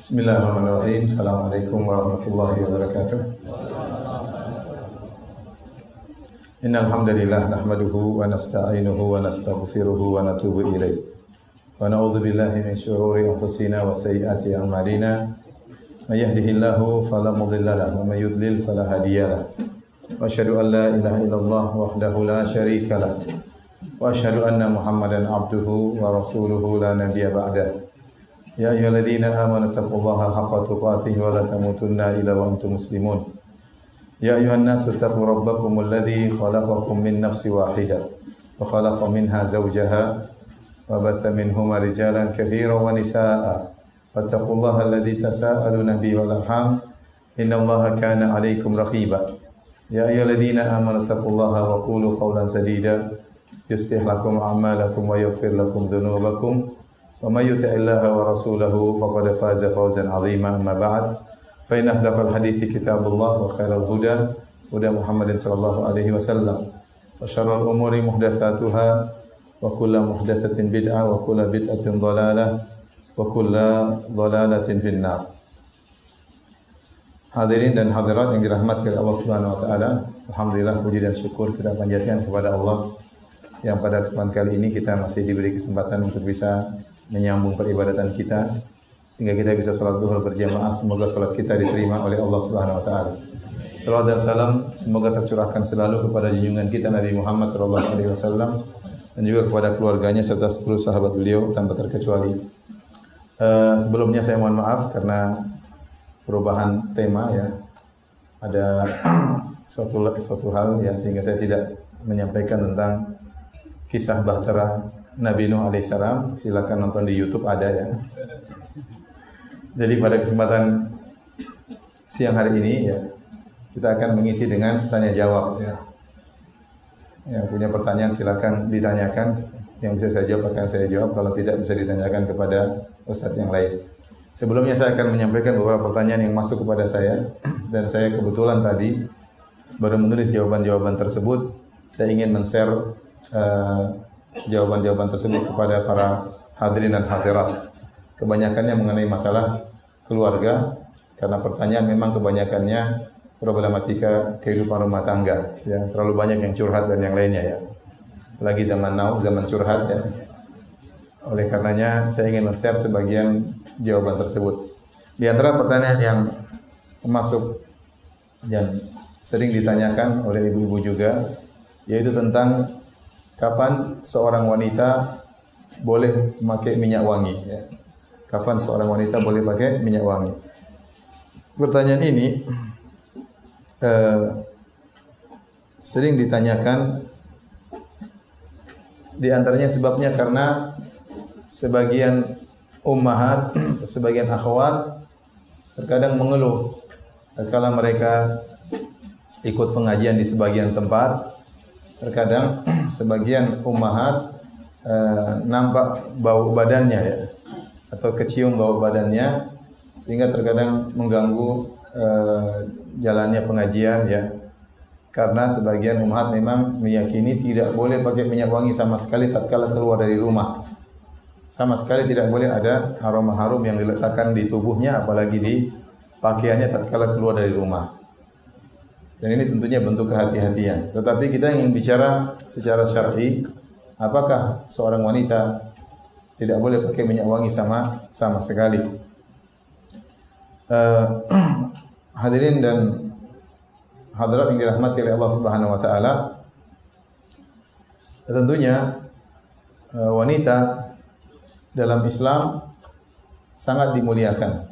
Bismillahirrahmanirrahim. Assalamualaikum warahmatullahi wabarakatuh. Innal hamdalillah nahmaduhu wa nasta'inuhu wa nastaghfiruhu wa natubu ilaih. Wa na'udzu billahi min shururi anfusina wa sayyiati a'malina. May yahdihillahu fala mudilla lahu wa may yudlil fala hadiya lahu. Wa asyhadu an la ilaha illallah wahdahu la syarika lahu. Wa asyhadu anna Muhammadan abduhu wa rasuluhu la nabiyya ba'dahu. Ya ayyuhalladzina amanu taqullaha haqqa tuqatih wa la tamutunna illa wa antum muslimun. Ya ayyuhan nasu taqu rabbakumul ladzi khalaqakum min nafsin wahidah wa khalaqa minha zawjaha wa batha minhuma rijalan katsiran wa nisaa'a. Wattaqullaha alladzi tasaaluna bihi wal arham innallaha kana 'alaikum raqiba. Ya ayyuhalladzina amanu taqullaha wa qulu qawlan sadida yuslih lakum a'malakum wa yaghfir lakum dhunubakum. Wa may yuti'illaha wa rasulahu faqad faza fawzan 'azima. Amma ba'd, fa inna asdaqal hadithi kitabullah wa khairal huda huda Muhammadin sallallahu alaihi wasallam wa syarrul umuri muhdatsatuha wa kullu muhdatsatin bid'ah wa kullu bid'atin dhalalah wa kullu dhalalatin finnar. Hadirin dan hadirat yang dirahmati oleh Allah Subhanahu wa taala, alhamdulillah puji dan syukur kita panjatkan kepada Allah yang pada kesempatan kali ini kita masih diberi kesempatan untuk bisa menyambung peribadatan kita sehingga kita bisa salat zuhur berjamaah. Semoga salat kita diterima oleh Allah Subhanahu wa taala. Salawat dan salam semoga tercurahkan selalu kepada junjungan kita Nabi Muhammad sallallahu alaihi wasallam dan juga kepada keluarganya serta seluruh sahabat beliau tanpa terkecuali. Sebelumnya saya mohon maaf karena perubahan tema ya. Ada suatu hal ya sehingga saya tidak menyampaikan tentang kisah bahtera Nabi Nuh alaihissalam. Silakan nonton di YouTube, ada ya. Jadi pada kesempatan siang hari ini ya kita akan mengisi dengan tanya jawab ya. Yang punya pertanyaan silakan ditanyakan. Yang bisa saya jawab akan saya jawab. Kalau tidak bisa ditanyakan kepada ustadz yang lain. Sebelumnya saya akan menyampaikan beberapa pertanyaan yang masuk kepada saya dan saya kebetulan tadi baru menulis jawaban-jawaban tersebut. Saya ingin men-share jawaban-jawaban tersebut kepada para hadirin dan hadirat. Kebanyakannya mengenai masalah keluarga karena pertanyaan memang kebanyakannya problematika kehidupan rumah tangga ya, terlalu banyak yang curhat dan yang lainnya ya. Lagi zaman now, zaman curhat ya. Oleh karenanya saya ingin men-share sebagian jawaban tersebut. Di antara pertanyaan yang masuk dan sering ditanyakan oleh ibu-ibu juga yaitu tentang kapan seorang wanita boleh memakai minyak wangi ya. Kapan seorang wanita boleh pakai minyak wangi? Pertanyaan ini sering ditanyakan, di antaranya sebabnya karena sebagian ummahat, sebagian akhwat terkadang mengeluh tatkala mereka ikut pengajian di sebagian tempat. Terkadang sebagian ummahat nampak bau badannya ya, atau kecium bau badannya sehingga terkadang mengganggu jalannya pengajian ya. Karena sebagian ummahat memang meyakini tidak boleh pakai minyak wangi sama sekali tatkala keluar dari rumah. Sama sekali tidak boleh ada aroma harum yang diletakkan di tubuhnya apalagi di pakaiannya tatkala keluar dari rumah. Dan ini tentunya bentuk kehati-hatian. Tetapi kita ingin bicara secara syar'i, apakah seorang wanita tidak boleh pakai minyak wangi sama sekali? Hadirin dan hadirat yang dirahmati oleh Allah Subhanahu wa taala, tentunya wanita dalam Islam sangat dimuliakan.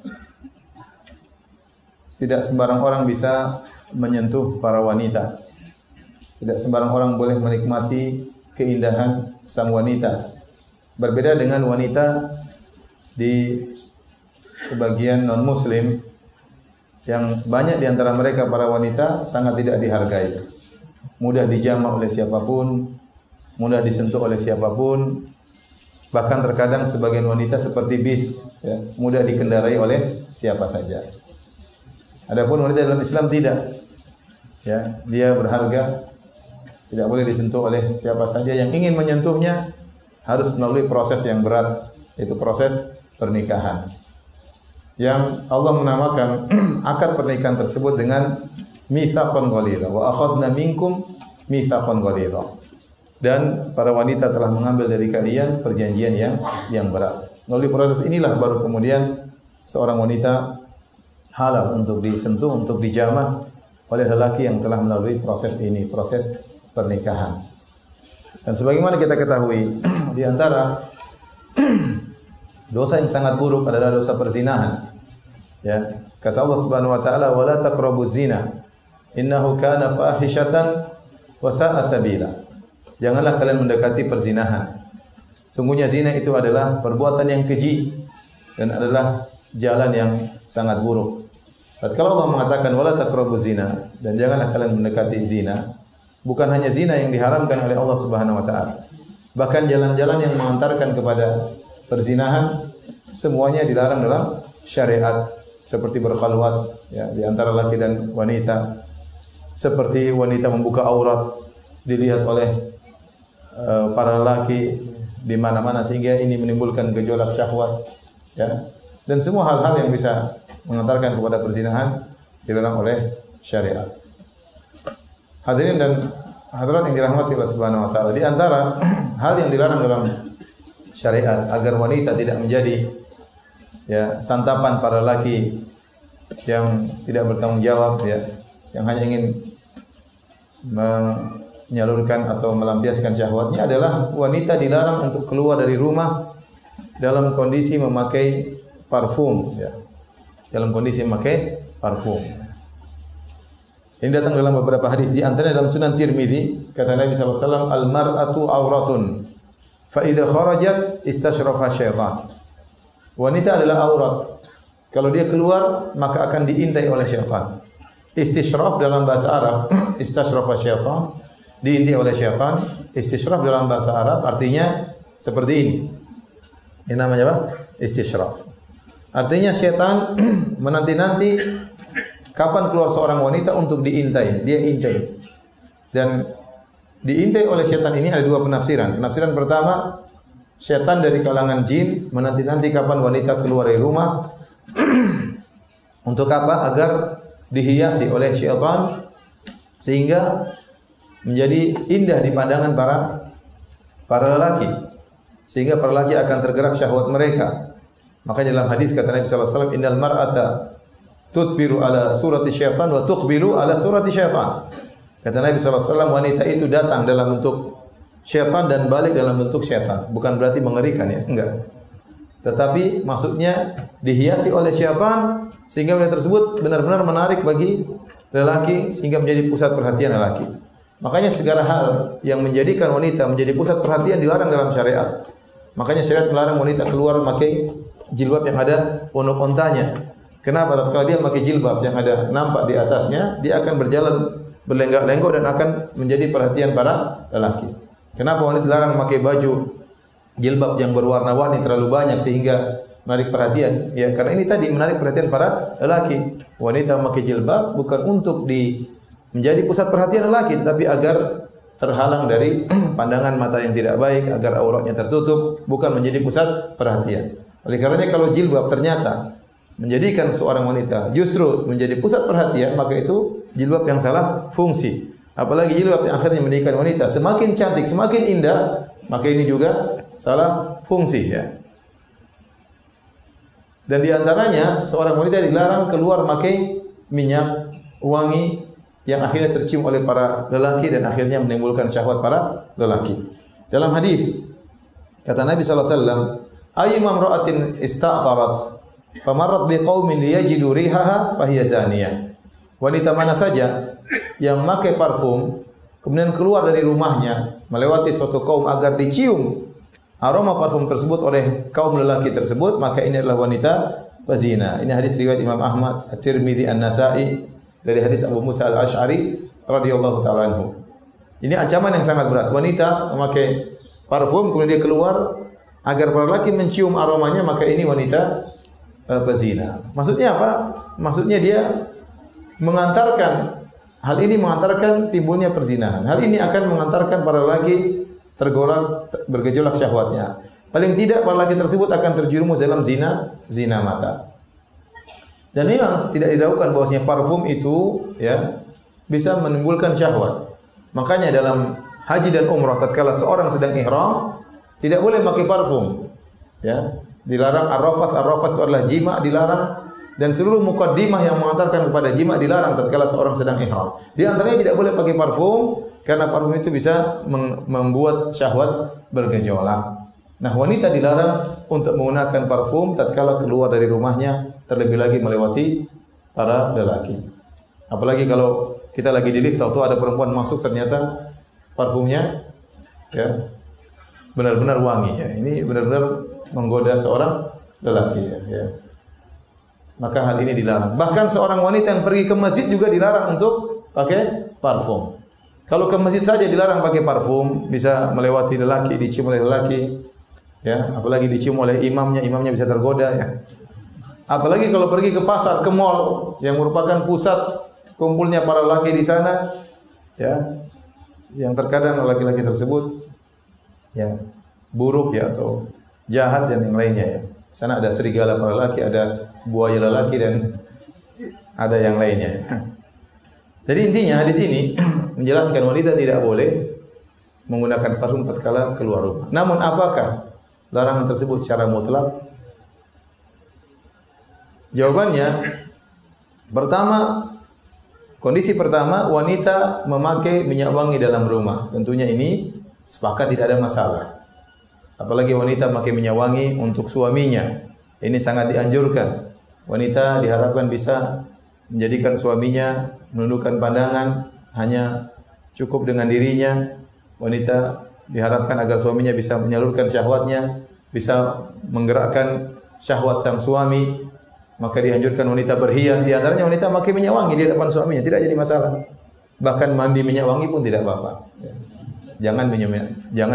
Tidak sembarang orang bisa menyentuh para wanita. Tidak sembarang orang boleh menikmati keindahan sang wanita. Berbeda dengan wanita di sebagian non-muslim yang banyak di antara mereka para wanita sangat tidak dihargai. Mudah dijamah oleh siapapun, mudah disentuh oleh siapapun. Bahkan terkadang sebagian wanita seperti bis, ya, mudah dikendarai oleh siapa saja. Adapun wanita dalam Islam tidak. Ya, dia berharga, tidak boleh disentuh oleh siapa saja. Yang ingin menyentuhnya harus melalui proses yang berat, yaitu proses pernikahan. yang Allah menamakan akad pernikahan tersebut dengan mitsaqan ghalidha wa akhadna minkum mitsaqan ghalidha. Dan para wanita telah mengambil dari kalian perjanjian yang berat. Melalui proses inilah baru kemudian seorang wanita halal untuk disentuh, untuk dijamah oleh lelaki yang telah melalui proses ini, proses pernikahan. Dan sebagaimana kita ketahui, di antara dosa yang sangat buruk adalah dosa perzinahan. Ya, kata Allah Subhanahu wa taala, "Wa la taqrabuz zina, innahu kana fahishatan wa sa'a sabila." Janganlah kalian mendekati perzinahan. Sungguhnya zina itu adalah perbuatan yang keji dan adalah jalan yang sangat buruk. Tatkala Allah mengatakan wala taqrabuz zina dan janganlah kalian mendekati zina, bukan hanya zina yang diharamkan oleh Allah Subhanahu wa taala. Bahkan jalan-jalan yang mengantarkan kepada perzinahan semuanya dilarang dalam syariat, seperti berkhalwat ya di antara laki dan wanita, seperti wanita membuka aurat dilihat oleh para laki di mana-mana sehingga ini menimbulkan gejolak syahwat ya. Dan semua hal-hal yang bisa mengantarkan kepada perzinahan dilarang oleh syariat. Hadirin dan hadirat yang dirahmati Allah Subhanahu wa taala, di antara hal yang dilarang dalam syariat agar wanita tidak menjadi ya santapan para laki yang tidak bertanggung jawab ya, yang hanya ingin menyalurkan atau melampiaskan syahwatnya, adalah wanita dilarang untuk keluar dari rumah dalam kondisi memakai parfum ya. Dalam kondisi memakai parfum. Ini datang dalam beberapa hadis, di antaranya dalam Sunan Tirmizi, kata Nabi sallallahu alaihi wasallam, "Al-mar'atu auratun, fa idza kharajat istashrafa syaitan." Wanita adalah aurat. Kalau dia keluar maka akan diintai oleh syaitan. Istishraf dalam bahasa Arab, istashrafa syaitan, diintai oleh syaitan. Istishraf dalam bahasa Arab artinya seperti ini. Ini namanya apa? Istishraf. Artinya syaitan menanti-nanti kapan keluar seorang wanita untuk diintai. Dia intai. Dan diintai oleh syaitan ini ada dua penafsiran. Penafsiran pertama, syaitan dari kalangan jin menanti-nanti kapan wanita keluar dari rumah. Untuk apa? Agar dihiasi oleh syaitan sehingga menjadi indah di pandangan para lelaki, sehingga para lelaki akan tergerak syahwat mereka. Makanya dalam hadis kata Nabi sallallahu alaihi wasallam, "Innal mar'ata tudbiru ala surati syaitan wa tuqbilu ala surati syaitan." Kata Nabi sallallahu alaihi wasallam, wanita itu datang dalam bentuk syaitan dan balik dalam bentuk syaitan. Bukan berarti mengerikan ya, enggak. Tetapi maksudnya dihiasi oleh syaitan sehingga wanita tersebut benar-benar menarik bagi lelaki sehingga menjadi pusat perhatian lelaki. Makanya segala hal yang menjadikan wanita menjadi pusat perhatian dilarang dalam syariat. Makanya syariat melarang wanita keluar memakai jilbab yang ada pondok ontanya. Kenapa? Kalau dia memakai jilbab yang ada nampak di atasnya, dia akan berjalan berlenggak-lenggok dan akan menjadi perhatian para lelaki. Kenapa wanita dilarang memakai baju jilbab yang berwarna-warni terlalu banyak sehingga menarik perhatian? Ya, karena ini tadi menarik perhatian para lelaki. Wanita memakai jilbab bukan untuk menjadi pusat perhatian lelaki, tetapi agar terhalang dari pandangan mata yang tidak baik, agar auratnya tertutup, bukan menjadi pusat perhatian. Oleh karenanya kalau jilbab ternyata menjadikan seorang wanita justru menjadi pusat perhatian, maka itu jilbab yang salah fungsi. Apalagi jilbab yang akhirnya menjadikan wanita semakin cantik, semakin indah, maka ini juga salah fungsi ya. Dan di antaranya seorang wanita dilarang keluar memakai minyak wangi yang akhirnya tercium oleh para lelaki dan akhirnya menimbulkan syahwat para lelaki. Dalam hadis kata Nabi sallallahu alaihi wasallam, "Ayyuma imra'atin ista'tarat famarrat biqaumin liyajidu rihaha fahiya zaniyah." Wanita mana saja yang memakai parfum kemudian keluar dari rumahnya melewati suatu kaum agar dicium aroma parfum tersebut oleh kaum lelaki tersebut, maka ini adalah wanita pezina. Ini hadis riwayat Imam Ahmad, At-Tirmidzi, An-Nasa'i dari hadis Abu Musa Al-Asy'ari radhiyallahu taala anhu. Ini ancaman yang sangat berat. Wanita memakai parfum kemudian dia keluar agar para lelaki mencium aromanya, maka ini wanita pezina. Maksudnya apa? Maksudnya dia mengantarkan, hal ini mengantarkan timbulnya perzinahan. Hal ini akan mengantarkan para lelaki tergolak, bergejolak syahwatnya. Paling tidak para lelaki tersebut akan terjerumus dalam zina mata. Dan memang tidak diragukan bahwasanya parfum itu ya bisa menimbulkan syahwat. Makanya dalam haji dan umrah tatkala seorang sedang ihram tidak boleh pakai parfum. Ya, dilarang ar-rafath. Ar-rafath itu adalah jima, dilarang, dan seluruh mukaddimah yang mengantarkan kepada jima dilarang tatkala seorang sedang ihram. Di antaranya tidak boleh pakai parfum karena parfum itu bisa membuat syahwat bergejolak. Nah, wanita dilarang untuk menggunakan parfum tatkala keluar dari rumahnya, terlebih lagi melewati para lelaki. Apalagi kalau kita lagi di lift, tahu ada perempuan masuk ternyata parfumnya ya benar-benar wangi ya. Ini benar-benar menggoda seorang lelaki ya. Maka hal ini dilarang. Bahkan seorang wanita yang pergi ke masjid juga dilarang untuk pakai parfum. Kalau ke masjid saja dilarang pakai parfum, bisa melewati lelaki, dicium oleh lelaki. Ya, apalagi dicium oleh imamnya bisa tergoda ya. Apalagi kalau pergi ke pasar, ke mall yang merupakan pusat kumpulnya para laki di sana, ya, yang terkadang laki-laki tersebut ya buruk ya atau jahat dan yang lainnya ya. Sana ada serigala para laki, ada buaya lelaki dan ada yang lainnya. Jadi intinya di sini menjelaskan wanita tidak boleh menggunakan parfum tatkala keluar rumah. Namun apakah larangan tersebut secara mutlak? Jawabannya, pertama, kondisi pertama wanita memakai minyak wangi dalam rumah. Tentunya ini sepakat tidak ada masalah. Apalagi wanita memakai minyak wangi untuk suaminya. Ini sangat dianjurkan. Wanita diharapkan bisa menjadikan suaminya menundukkan pandangan, hanya cukup dengan dirinya. Wanita diharapkan agar suaminya bisa menyalurkan syahwatnya, bisa menggerakkan syahwat sang suami. Maka dianjurkan wanita berhias. Di antaranya wanita memakai minyak wangi di hadapan suaminya, tidak jadi masalah. Bahkan mandi minyak wangi pun tidak apa-apa. Jangan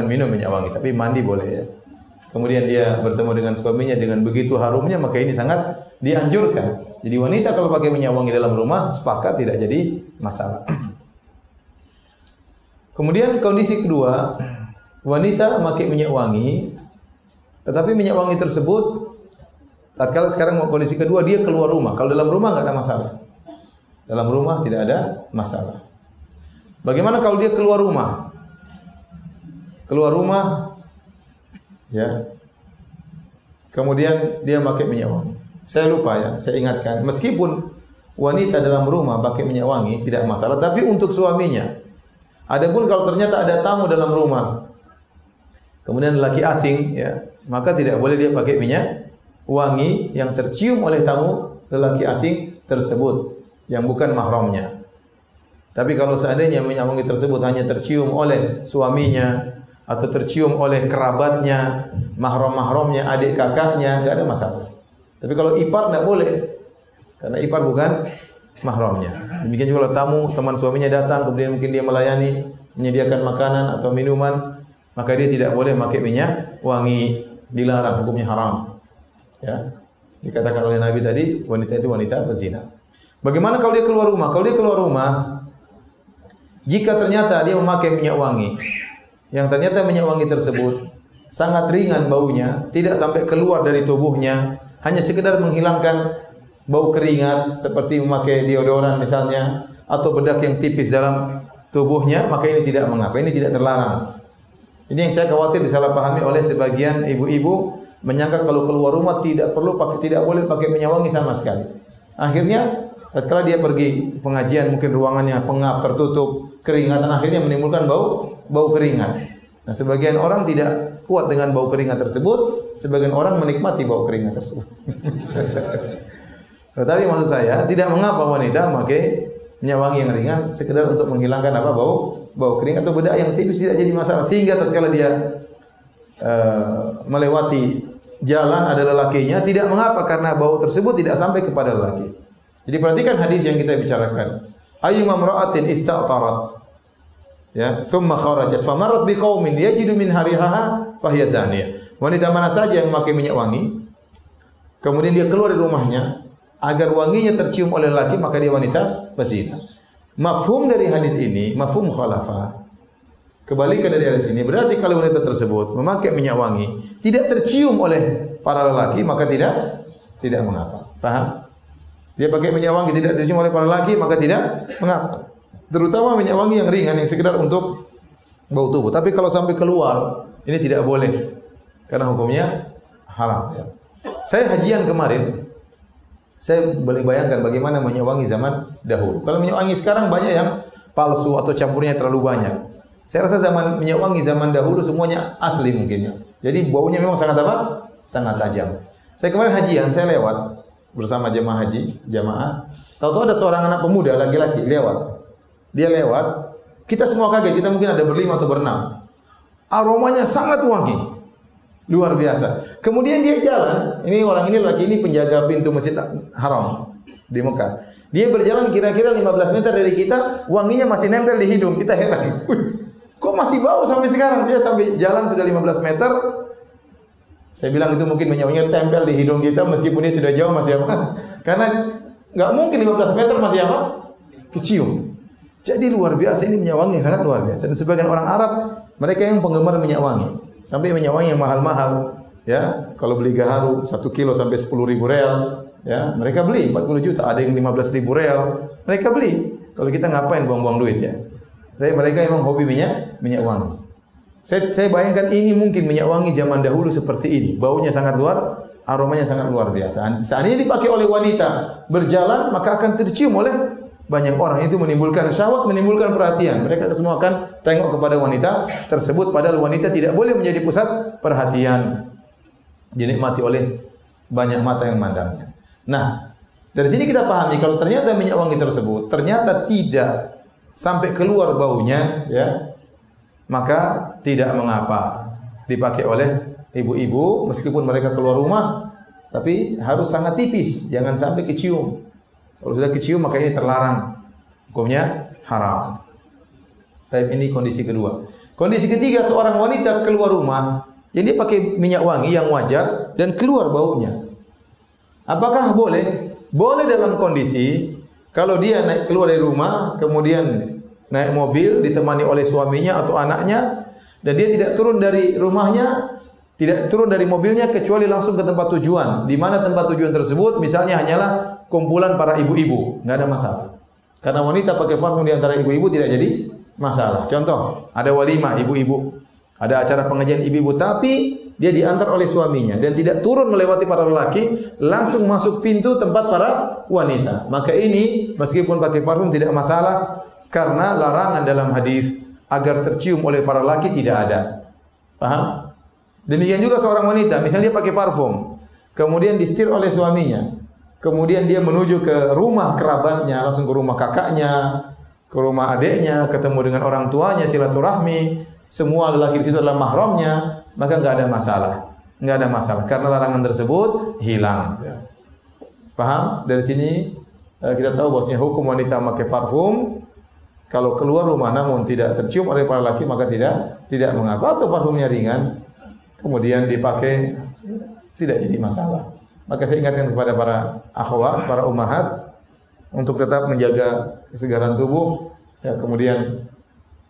minum minyak wangi, tapi mandi boleh ya. Kemudian dia bertemu dengan suaminya dengan begitu harumnya, maka ini sangat dianjurkan. Jadi wanita kalau pakai minyak wangi dalam rumah, sepakat tidak jadi masalah. Kemudian kondisi kedua, wanita memakai minyak wangi, tetapi minyak wangi tersebut tatkala sekarang kondisi kedua dia keluar rumah. Kalau dalam rumah enggak ada masalah. Dalam rumah tidak ada masalah. Bagaimana kalau dia keluar rumah? Keluar rumah ya. Kemudian dia pakai minyak wangi. Saya lupa ya, saya ingatkan. Meskipun wanita dalam rumah pakai minyak wangi tidak masalah, tapi untuk suaminya. Adapun kalau ternyata ada tamu dalam rumah, kemudian lelaki asing ya, maka tidak boleh dia pakai minyak wangi yang tercium oleh tamu lelaki asing tersebut yang bukan mahramnya. Tapi kalau seandainya minyak wangi tersebut hanya tercium oleh suaminya atau tercium oleh kerabatnya, mahram-mahramnya, adik kakaknya, enggak ada masalah. Tapi kalau ipar enggak boleh. Karena ipar bukan mahramnya. Demikian juga kalau tamu, teman suaminya datang, kemudian mungkin dia melayani, menyediakan makanan atau minuman, maka dia tidak boleh pakai minyak wangi, dilarang, hukumnya haram. Ya. Dikatakan oleh Nabi tadi, wanita itu wanita berzina. Bagaimana kalau dia keluar rumah? Kalau dia keluar rumah, jika ternyata dia memakai minyak wangi, yang ternyata minyak wangi tersebut sangat ringan baunya, tidak sampai keluar dari tubuhnya, hanya sekedar menghilangkan bau keringat seperti memakai deodoran misalnya, atau bedak yang tipis dalam tubuhnya, maka ini tidak mengapa, ini tidak terlarang. Ini yang saya khawatir disalahpahami oleh sebagian ibu-ibu, menyangka kalau keluar rumah tidak boleh pakai minyak wangi sama sekali. Akhirnya tatkala dia pergi pengajian, mungkin ruangannya pengap, tertutup, keringatan, akhirnya menimbulkan bau keringat. Nah, sebagian orang tidak kuat dengan bau keringat tersebut, sebagian orang menikmati bau keringat tersebut. Tetapi maksud saya, tidak mengapa wanita memakai minyak wangi yang ringan sekedar untuk menghilangkan bau keringat atau bedak yang tipis, tidak jadi masalah. Sehingga tatkala dia melewati jalan ada lelakinya, tidak mengapa karena bau tersebut tidak sampai kepada lelaki. Jadi perhatikan hadis yang kita bicarakan. Ayyuma imra'atin ista'tarat ya, thumma kharajat famarrat biqaumin yajidu min harihaha fahiya zaniyah. Wanita mana saja yang memakai minyak wangi, kemudian dia keluar dari rumahnya agar wanginya tercium oleh lelaki, maka dia wanita berzina. Mafhum dari hadis ini, mafhum mukhalafah. Kebalikan dari hadis ini, berarti kalau wanita tersebut memakai minyak wangi tidak tercium oleh para lelaki, maka tidak mengapa. Paham? Dia pakai minyak wangi tidak tercium oleh para laki, maka tidak mengapa. Terutama minyak wangi yang ringan yang sekedar untuk bau tubuh. Tapi kalau sampai keluar, ini tidak boleh karena hukumnya haram. Ya. Saya hajian kemarin, saya boleh bayangkan bagaimana minyak wangi zaman dahulu. Kalau minyak wangi sekarang banyak yang palsu atau campurnya terlalu banyak. Saya rasa zaman minyak wangi zaman dahulu semuanya asli mungkin ya. Jadi baunya memang sangat apa? Sangat tajam. Saya kemarin hajian, saya lewat bersama jemaah haji, jamaah. Tahu-tahu ada seorang anak pemuda laki-laki lewat. Dia lewat, kita semua kaget, kita mungkin ada berlima atau berenam. Aromanya sangat wangi. Luar biasa. Kemudian dia jalan, ini orang ini laki ini penjaga pintu Masjid Haram di Mekah. Dia berjalan kira-kira 15 meter dari kita, wanginya masih nempel di hidung. Kita heran. Kok masih bau sampai sekarang? Dia sampai jalan sudah 15 meter. Saya bilang itu mungkin minyak wanginya tempel di hidung kita meskipun dia sudah jauh masih apa? Karena nggak mungkin 15 meter masih apa? Kecium. Jadi luar biasa, ini minyak wangi yang sangat luar biasa. Dan sebagian orang Arab, mereka yang penggemar minyak wangi. Sampai minyak wangi yang mahal-mahal, ya. Kalau beli gaharu 1 kilo sampai 10.000 real, ya. Mereka beli 40 juta, ada yang 15.000 real. Mereka beli. Kalau kita ngapain buang-buang duit ya? Tapi mereka memang hobi minyak wangi. Saya bayangkan ini mungkin minyak wangi zaman dahulu seperti ini. Baunya sangat luar, aromanya sangat luar biasa. Seandainya dipakai oleh wanita berjalan, maka akan tercium oleh banyak orang. Itu menimbulkan syahwat, menimbulkan perhatian. Mereka semua akan tengok kepada wanita tersebut, padahal wanita tidak boleh menjadi pusat perhatian, dinikmati oleh banyak mata yang memandangnya. Nah, dari sini kita pahami kalau ternyata minyak wangi tersebut ternyata tidak sampai keluar baunya, ya, maka tidak mengapa dipakai oleh ibu-ibu meskipun mereka keluar rumah, tapi harus sangat tipis, jangan sampai kecium. Kalau sudah kecium maka ini terlarang, hukumnya haram. Tapi ini kondisi kedua. Kondisi ketiga, seorang wanita keluar rumah, jadi pakai minyak wangi yang wajar dan keluar baunya. Apakah boleh? Boleh dalam kondisi kalau dia keluar dari rumah, kemudian naik mobil ditemani oleh suaminya atau anaknya, dan dia tidak turun dari rumahnya, tidak turun dari mobilnya kecuali langsung ke tempat tujuan. Di mana tempat tujuan tersebut misalnya hanyalah kumpulan para ibu-ibu, nggak ada masalah. Karena wanita pakai parfum di antara ibu-ibu tidak jadi masalah. Contoh, ada walimah ibu-ibu, ada acara pengajian ibu-ibu, tapi dia diantar oleh suaminya dan tidak turun melewati para lelaki, langsung masuk pintu tempat para wanita. Maka ini meskipun pakai parfum tidak masalah, karena larangan dalam hadis agar tercium oleh para lelaki tidak ada. Paham? Demikian juga seorang wanita, misalnya dia pakai parfum, kemudian disetir oleh suaminya, kemudian dia menuju ke rumah kerabatnya, langsung ke rumah kakaknya, ke rumah adiknya, ketemu dengan orang tuanya, silaturahmi, semua lelaki di situ adalah mahramnya, maka enggak ada masalah. Enggak ada masalah karena larangan tersebut hilang. Paham? Dari sini kita tahu bahwasanya hukum wanita memakai parfum kalau keluar rumah namun tidak tercium oleh para lelaki maka tidak mengapa, atau parfumnya ringan kemudian dipakai tidak jadi masalah. Maka saya ingatkan kepada para akhwat, para ummahat untuk tetap menjaga kesegaran tubuh, ya, kemudian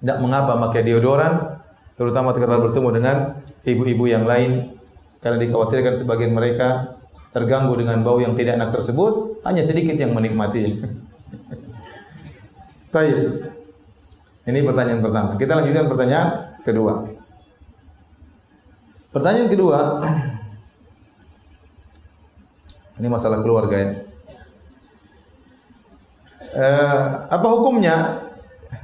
tidak mengapa pakai deodoran, terutama ketika bertemu dengan ibu-ibu yang lain, karena dikhawatirkan sebagian mereka terganggu dengan bau yang tidak enak tersebut, hanya sedikit yang menikmati. Baik. Ini pertanyaan pertama. Kita lanjutkan pertanyaan kedua. Pertanyaan kedua, ini masalah keluarga ya. Apa hukumnya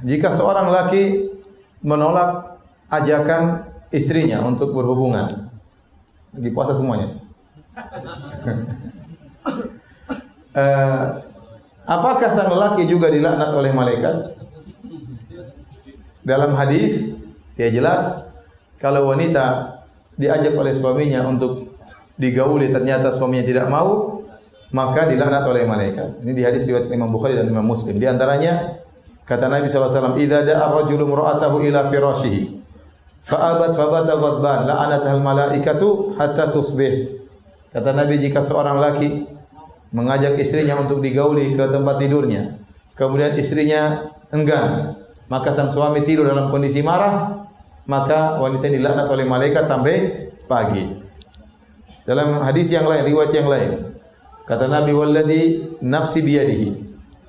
jika seorang laki menolak ajakan istrinya untuk berhubungan? Lagi puasa semuanya. Apakah sang lelaki juga dilaknat oleh malaikat? Dalam hadis ya jelas kalau wanita diajak oleh suaminya untuk digauli ternyata suaminya tidak mau, maka dilaknat oleh malaikat. Ini di hadis riwayat Imam Bukhari dan Imam Muslim. Di antaranya kata Nabi SAW, "Idza da'a rajulun imra'atahu ila firashihi fa'abat fabata ghadban la'anatal malaikatu hatta tusbih." Kata Nabi, jika seorang laki mengajak istrinya untuk digauli ke tempat tidurnya, kemudian istrinya enggan, maka sang suami tidur dalam kondisi marah, maka wanita ini dilaknat oleh malaikat sampai pagi. Dalam hadis yang lain, riwayat yang lain, Kata Nabi, walladzi nafsi biyadihi,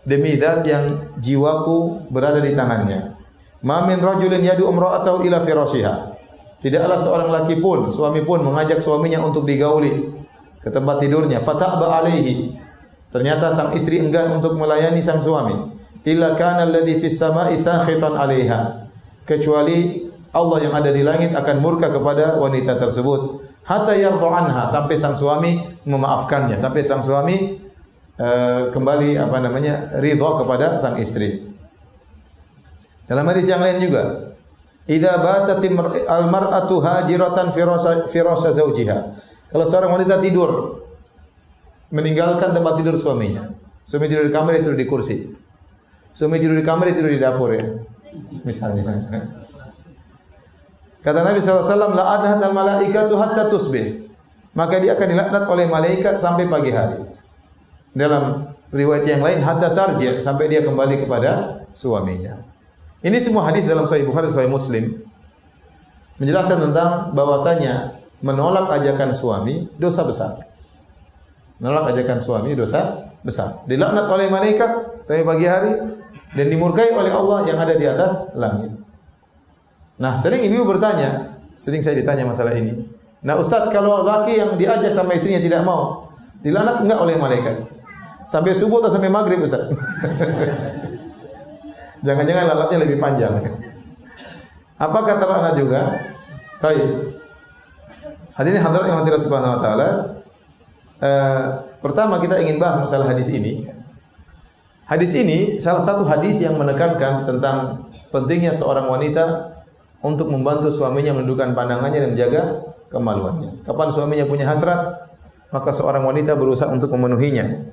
demi zat yang jiwaku berada di tangannya. Ma min rajulin yad'u imra'atahu ila firashiha. Tidaklah seorang laki pun, suami pun mengajak suaminya untuk digauli ke tempat tidurnya. Fata'ba alaihi. Ternyata sang istri enggan untuk melayani sang suami. Illa kana alladhi fis sama'i sakhitan 'alaiha. Kecuali Allah yang ada di langit akan murka kepada wanita tersebut. Hatta yardha anha, sampai sang suami memaafkannya, sampai sang suami kembali ridha kepada sang istri. Dalam hadis yang lain juga, idza batat al-mar'atu hajiratan firasha zawjiha. Kalau seorang wanita tidur meninggalkan tempat tidur suaminya. Suami tidur di kamar, tidur di kursi. Suami tidur di kamar, tidur di dapur ya. Misalnya. Kata Nabi SAW, la'anat al-malaikatu hatta tusbih. Maka dia akan dilaknat oleh malaikat sampai pagi hari. Dalam riwayat yang lain, hatta tarji', sampai dia kembali kepada suaminya. Ini semua hadis dalam Sahih Bukhari dan Sahih Muslim menjelaskan tentang bahwasanya menolak ajakan suami dosa besar. Menolak ajakan suami dosa besar. Dilaknat oleh malaikat sampai pagi hari dan dimurkai oleh Allah yang ada di atas langit. Nah, sering ibu bertanya, sering saya ditanya masalah ini. Nah, Ustaz, kalau laki yang diajak sama istrinya tidak mau, dilaknat enggak oleh malaikat? Sampai subuh atau sampai maghrib, Ustaz? Jangan-jangan laknatnya lebih panjang. Apakah terlaknat juga? Baik. Hadirin hadirat yang Allah Subhanahu wa taala, pertama kita ingin bahas masalah hadis ini. Hadis ini salah satu hadis yang menekankan tentang pentingnya seorang wanita untuk membantu suaminya menundukkan pandangannya dan menjaga kemaluannya. Kapan suaminya punya hasrat, maka seorang wanita berusaha untuk memenuhinya.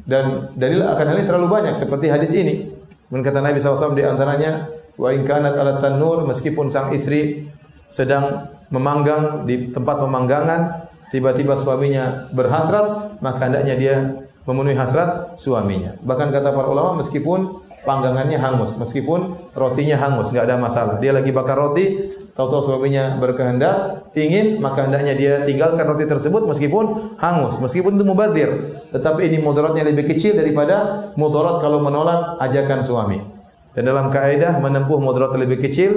Dan dalil akan hal ini terlalu banyak seperti hadis ini. Dan kata Nabi SAW di antaranya, wa in kanat ala tanur, meskipun sang istri sedang memanggang di tempat pemanggangan, tiba-tiba suaminya berhasrat, maka hendaknya dia memenuhi hasrat suaminya. Bahkan kata para ulama, meskipun panggangannya hangus, meskipun rotinya hangus, enggak ada masalah. Dia lagi bakar roti, tahu-tahu suaminya berkehendak, ingin, maka hendaknya dia tinggalkan roti tersebut meskipun hangus, meskipun itu mubadzir. Tetapi ini mudaratnya lebih kecil daripada mudarat kalau menolak ajakan suami. Dan dalam kaidah menempuh mudarat lebih kecil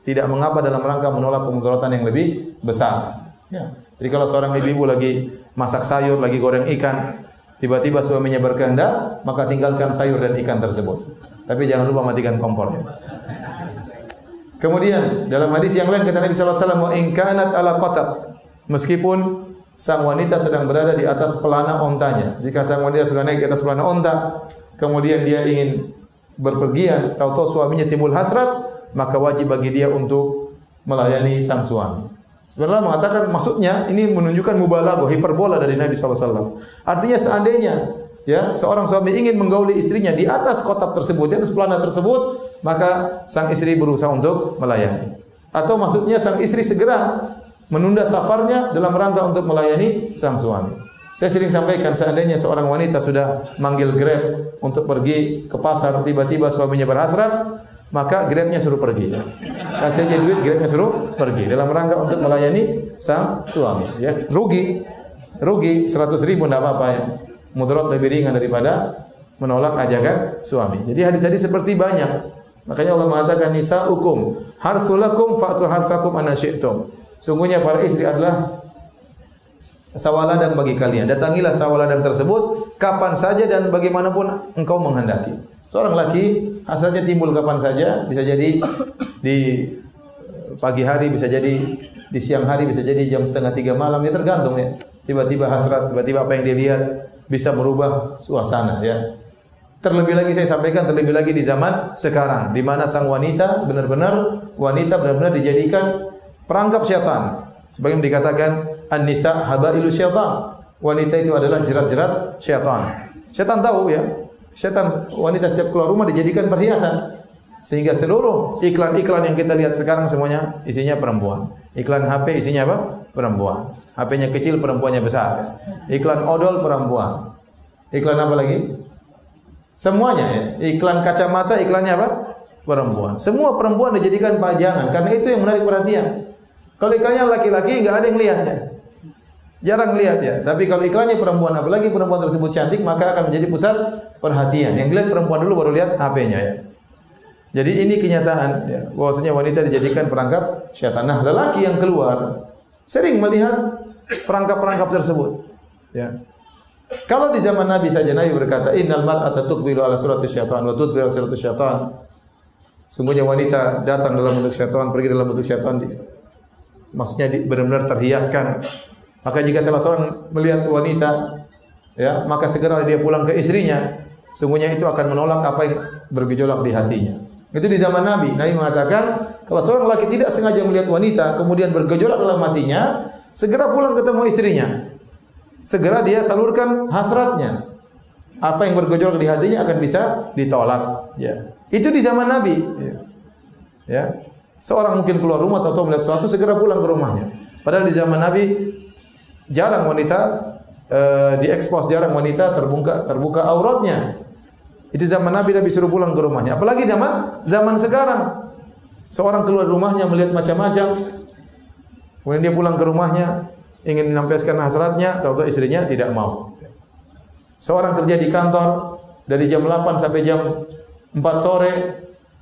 tidak mengapa dalam rangka menolak pemudaratan yang lebih besar. Ya. Jadi kalau seorang ibu-ibu lagi masak sayur, lagi goreng ikan, tiba-tiba suaminya berkehendak, maka tinggalkan sayur dan ikan tersebut. Tapi jangan lupa matikan kompornya. Kemudian dalam hadis yang lain kata Nabi sallallahu alaihi wasallam, wa in kanat ala qatab, meskipun sang wanita sedang berada di atas pelana ontanya. Jika sang wanita sudah naik di atas pelana onta, kemudian dia ingin berpergian, tahu-tahu suaminya timbul hasrat, maka wajib bagi dia untuk melayani sang suami. Sebenarnya mengatakan maksudnya ini menunjukkan mubalaghah, hiperbola dari Nabi SAW. Artinya seandainya ya seorang suami ingin menggauli istrinya di atas kotak tersebut, di atas pelana tersebut, maka sang istri berusaha untuk melayani. Atau maksudnya sang istri segera menunda safarnya dalam rangka untuk melayani sang suami. Saya sering sampaikan seandainya seorang wanita sudah manggil Grab untuk pergi ke pasar, tiba-tiba suaminya berhasrat, maka Grabnya suruh pergi. Ya. Kasih aja duit, Grabnya suruh pergi dalam rangka untuk melayani sang suami. Ya. Rugi 100.000 tidak apa-apa ya. Mudarat lebih ringan daripada menolak ajakan suami. Jadi hadis-hadis seperti banyak. Makanya Allah mengatakan nisaukum harthulakum fa'tu harthakum anna syi'tum. Sungguhnya para istri adalah sawaladang bagi kalian. Datangilah sawaladang tersebut kapan saja dan bagaimanapun engkau menghendaki. Seorang laki hasratnya timbul kapan saja, bisa jadi di pagi hari, bisa jadi di siang hari, bisa jadi jam 2:30 malam, ya tergantung ya. Tiba-tiba hasrat, tiba-tiba apa yang dia lihat bisa merubah suasana ya. Terlebih lagi saya sampaikan, terlebih lagi di zaman sekarang di mana sang wanita benar-benar dijadikan perangkap syaitan. Sebagaimana dikatakan an-nisa habailu syaitan. Wanita itu adalah jerat-jerat syaitan. Syaitan tahu ya. Syaitan wanita setiap keluar rumah dijadikan perhiasan. Sehingga seluruh iklan-iklan yang kita lihat sekarang semuanya isinya perempuan. Iklan HP isinya apa? Perempuan. HP-nya kecil, perempuannya besar. Iklan odol perempuan. Iklan apa lagi? Semuanya ya. Iklan kacamata, iklannya apa? Perempuan. Semua perempuan dijadikan pajangan karena itu yang menarik perhatian. Kalau iklannya laki-laki enggak ada yang lihatnya. jarang lihat ya. Tapi kalau iklannya perempuan, apalagi perempuan tersebut cantik, maka akan menjadi pusat perhatian. Yang dilihat perempuan dulu, baru lihat HP-nya ya. Jadi ini kenyataan ya, bahwasanya wanita dijadikan perangkap syaitan. Nah, lelaki yang keluar sering melihat perangkap-perangkap tersebut. Ya. Kalau di zaman Nabi saja Nabi berkata, "Innal mar'ata tuqbilu ala surati syaitan wa tudbiru ala surati syaitan." Sungguhnya wanita datang dalam bentuk syaitan, pergi dalam bentuk syaitan. Maksudnya benar-benar terhiaskan. Maka jika salah seorang melihat wanita, ya, maka segera dia pulang ke istrinya. Sungguhnya itu akan menolak apa yang bergejolak di hatinya. Itu di zaman Nabi. Nabi mengatakan, kalau seorang laki tidak sengaja melihat wanita, kemudian bergejolak dalam hatinya, segera pulang ketemu istrinya. Segera dia salurkan hasratnya. Apa yang bergejolak di hatinya akan bisa ditolak. Ya. Itu di zaman Nabi. Ya. Seorang mungkin keluar rumah atau melihat sesuatu, segera pulang ke rumahnya. Padahal di zaman Nabi jarang wanita diekspos, jarang wanita terbuka auratnya. Itu zaman Nabi suruh pulang ke rumahnya. Apalagi zaman sekarang. Seorang keluar rumahnya melihat macam-macam. Kemudian dia pulang ke rumahnya ingin menampilkan hasratnya, tahu-tahu istrinya tidak mau. Seorang kerja di kantor dari jam 8 sampai jam 4 sore,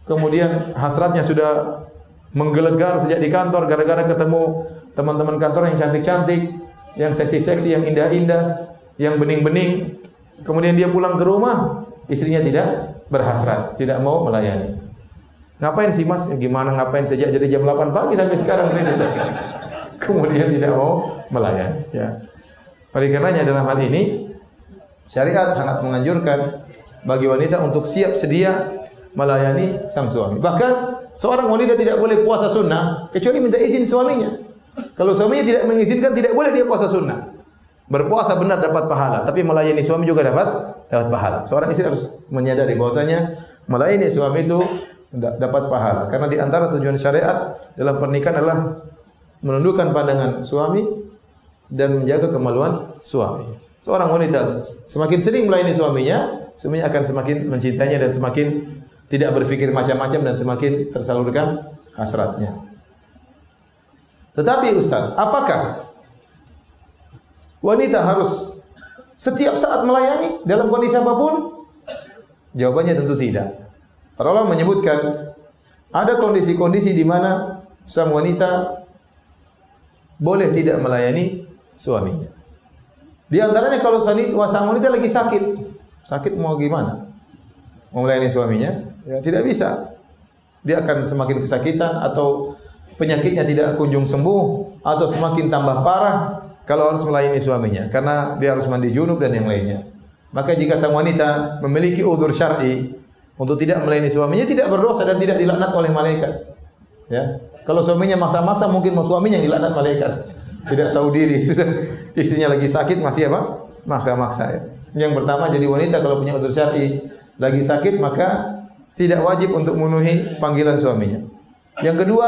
kemudian hasratnya sudah menggelegar sejak di kantor gara-gara ketemu teman-teman kantor yang cantik-cantik, yang seksi-seksi, yang indah-indah, yang bening-bening. Kemudian dia pulang ke rumah, istrinya tidak berhasrat, tidak mau melayani. Ngapain sih Mas? Ya, gimana ngapain sejak dari jam 8 pagi sampai sekarang saya sudah. Kemudian tidak mau melayani. Ya. Oleh karenanya dalam hal ini syariat sangat menganjurkan bagi wanita untuk siap sedia melayani sang suami. Bahkan seorang wanita tidak boleh puasa sunnah kecuali minta izin suaminya. Kalau suaminya tidak mengizinkan, tidak boleh dia puasa sunnah. Berpuasa benar dapat pahala, tapi melayani suami juga dapat pahala. Seorang istri harus menyadari bahwasanya melayani suami itu dapat pahala. Karena di antara tujuan syariat dalam pernikahan adalah menundukkan pandangan suami dan menjaga kemaluan suami. Seorang wanita semakin sering melayani suaminya, suaminya akan semakin mencintainya dan semakin tidak berpikir macam-macam dan semakin tersalurkan hasratnya. Tetapi Ustaz, apakah wanita harus setiap saat melayani dalam kondisi apapun? Jawabannya tentu tidak. Para ulama menyebutkan ada kondisi-kondisi di mana sang wanita boleh tidak melayani suaminya. Di antaranya kalau sang wanita lagi sakit mau gimana? Mau melayani suaminya? Ya, tidak bisa. Dia akan semakin kesakitan atau penyakitnya tidak kunjung sembuh atau semakin tambah parah kalau harus melayani suaminya karena dia harus mandi junub dan yang lainnya. Maka jika sang wanita memiliki uzur syar'i untuk tidak melayani suaminya, tidak berdosa dan tidak dilaknat oleh malaikat. Ya. Kalau suaminya maksa-maksa, mungkin suaminya yang dilaknat malaikat. Tidak tahu diri, sudah istrinya lagi sakit masih apa? Maksa-maksa ya. Yang pertama, jadi wanita kalau punya uzur syar'i lagi sakit maka tidak wajib untuk memenuhi panggilan suaminya. Yang kedua,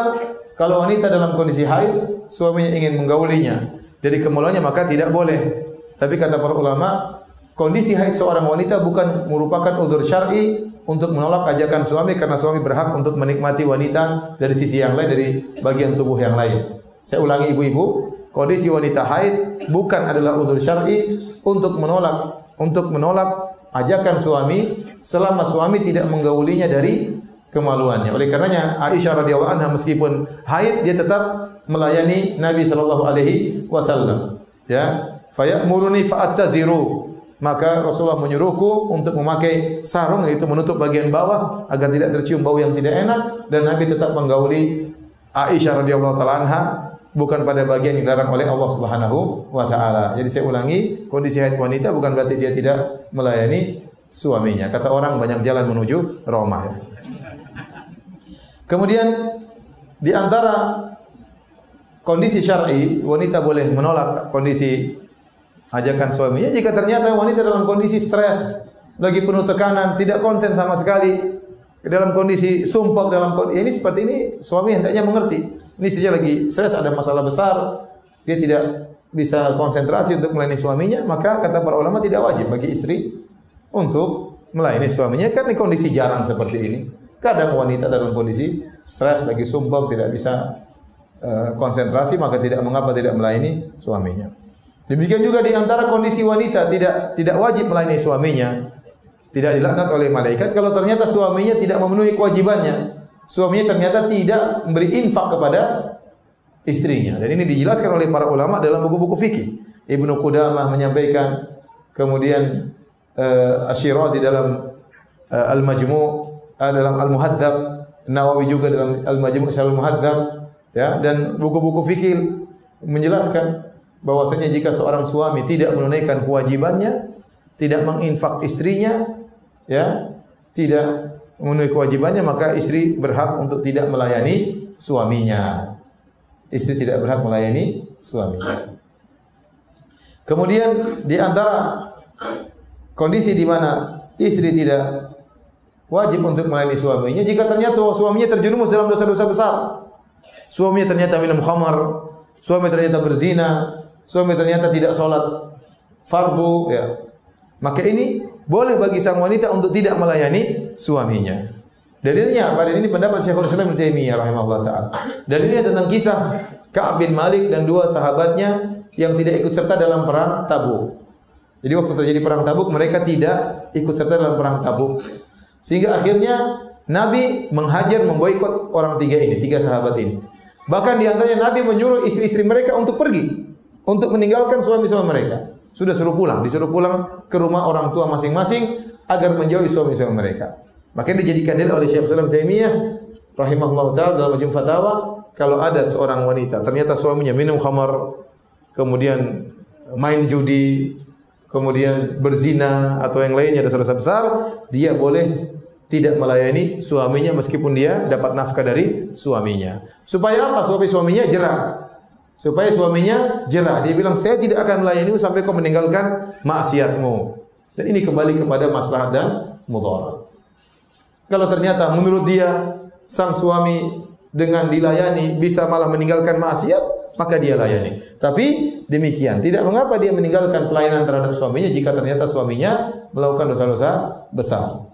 kalau wanita dalam kondisi haid, suaminya ingin menggaulinya dari kemaluannya maka tidak boleh. Tapi kata para ulama, kondisi haid seorang wanita bukan merupakan uzur syar'i untuk menolak ajakan suami karena suami berhak untuk menikmati wanita dari sisi yang lain, dari bagian tubuh yang lain. Saya ulangi ibu-ibu, kondisi wanita haid bukan adalah uzur syar'i untuk menolak ajakan suami selama suami tidak menggaulinya dari kemaluannya. Oleh karenanya Aisyah radhiyallahu anha meskipun haid dia tetap melayani Nabi sallallahu alaihi wasallam. Ya, fayamuruni fa'attaziru. Maka Rasulullah menyuruhku untuk memakai sarung, yaitu menutup bagian bawah agar tidak tercium bau yang tidak enak, dan Nabi tetap menggauli Aisyah radhiyallahu taala anha bukan pada bagian yang dilarang oleh Allah Subhanahu wa taala. Jadi saya ulangi, kondisi haid wanita bukan berarti dia tidak melayani suaminya. Kata orang banyak jalan menuju Roma. Kemudian di antara kondisi syar'i wanita boleh menolak kondisi ajakan suaminya jika ternyata wanita dalam kondisi stres, lagi penuh tekanan, tidak konsen sama sekali, dalam kondisi sumpah, dalam kondisi ini seperti ini suami hendaknya mengerti. Ini saja lagi stres, ada masalah besar, dia tidak bisa konsentrasi untuk melayani suaminya, maka kata para ulama tidak wajib bagi istri untuk melayani suaminya karena kondisi jarang seperti ini. Kadang wanita dalam kondisi stres, lagi sumpah, tidak bisa konsentrasi, maka tidak mengapa tidak melayani suaminya. Demikian juga di antara kondisi wanita tidak wajib melayani suaminya, tidak dilaknat oleh malaikat kalau ternyata suaminya tidak memenuhi kewajibannya. Suaminya ternyata tidak memberi infak kepada istrinya. Dan ini dijelaskan oleh para ulama dalam buku-buku fikih. Ibnu Qudamah menyampaikan, kemudian Asy-Syirazi dalam Al-Majmu', dalam Al-Muhadzab, Nawawi juga dalam Al-Majmu' Al-Muhadzab, ya, dan buku-buku fikih menjelaskan bahwasanya jika seorang suami tidak menunaikan kewajibannya, tidak menginfak istrinya, ya, tidak memenuhi kewajibannya, maka istri berhak untuk tidak melayani suaminya. Istri tidak berhak melayani suaminya. Kemudian di antara kondisi di mana istri tidak wajib untuk melayani suaminya, jika ternyata suaminya terjerumus dalam dosa-dosa besar. Suaminya ternyata minum khamar, suami ternyata berzina, suami ternyata tidak sholat fardu, ya. Maka ini boleh bagi sang wanita untuk tidak melayani suaminya. Dalilnya pada ini pendapat Syekhul Islam Ibnu Taimiyah rahimahullah taala. Dalilnya tentang kisah Ka'ab bin Malik dan dua sahabatnya yang tidak ikut serta dalam perang Tabuk. Jadi waktu terjadi perang Tabuk mereka tidak ikut serta dalam perang Tabuk. Sehingga akhirnya Nabi menghajar, memboikot orang tiga sahabat ini. Bahkan di antaranya Nabi menyuruh istri-istri mereka untuk pergi, untuk meninggalkan suami-suami mereka. Sudah disuruh pulang ke rumah orang tua masing-masing agar menjauhi suami-suami mereka. Makanya dijadikan dalil oleh Syekh Islam Taimiyah rahimahullah taala dalam Majmu' Fatawa, kalau ada seorang wanita ternyata suaminya minum khamar, kemudian main judi, kemudian berzina atau yang lainnya dosa-dosa besar, dia boleh tidak melayani suaminya meskipun dia dapat nafkah dari suaminya. Supaya apa? Supaya suaminya jerah. Supaya suaminya jerah. Dia bilang, saya tidak akan melayanimu sampai kau meninggalkan maksiatmu. Dan ini kembali kepada maslahat dan mudarat. Kalau ternyata menurut dia sang suami dengan dilayani bisa malah meninggalkan maksiat, maka dia layani. Tapi demikian, tidak mengapa dia meninggalkan pelayanan terhadap suaminya jika ternyata suaminya melakukan dosa-dosa besar.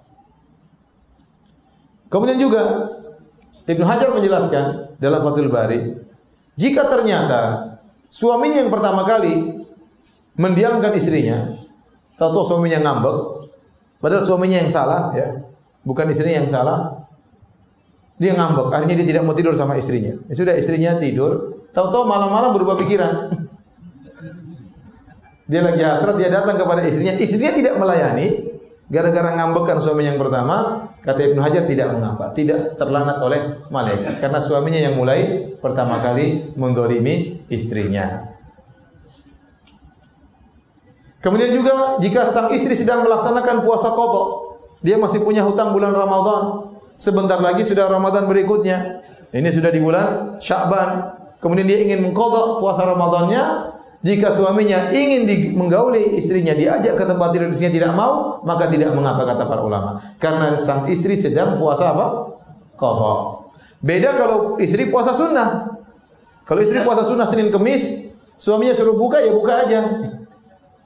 Kemudian juga Ibnu Hajar menjelaskan dalam Fathul Bari, jika ternyata suaminya yang pertama kali mendiamkan istrinya, tahu-tahu suaminya ngambek, padahal suaminya yang salah, ya, bukan istrinya yang salah, dia ngambek, akhirnya dia tidak mau tidur sama istrinya. Ya sudah, istrinya tidur, tahu-tahu malam-malam berubah pikiran. Dia lagi hasrat, dia datang kepada istrinya tidak melayani, gara-gara ngambekkan suami yang pertama. Kata Ibnu Hajar, tidak mengapa, tidak terlanat oleh malaikat, karena suaminya yang mulai pertama kali menzalimi istrinya. Kemudian juga jika sang istri sedang melaksanakan puasa qadha, dia masih punya hutang bulan Ramadan, sebentar lagi sudah Ramadan berikutnya, ini sudah di bulan Sya'ban, kemudian dia ingin mengqadha puasa Ramadannya. Jika suaminya ingin menggauli istrinya, diajak ke tempat tidur, istrinya tidak mau, maka tidak mengapa, kata para ulama. Karena sang istri sedang puasa apa? Qadha. Beda kalau istri puasa sunnah. Kalau istri puasa sunnah Senin Kemis, suaminya suruh buka, ya buka aja.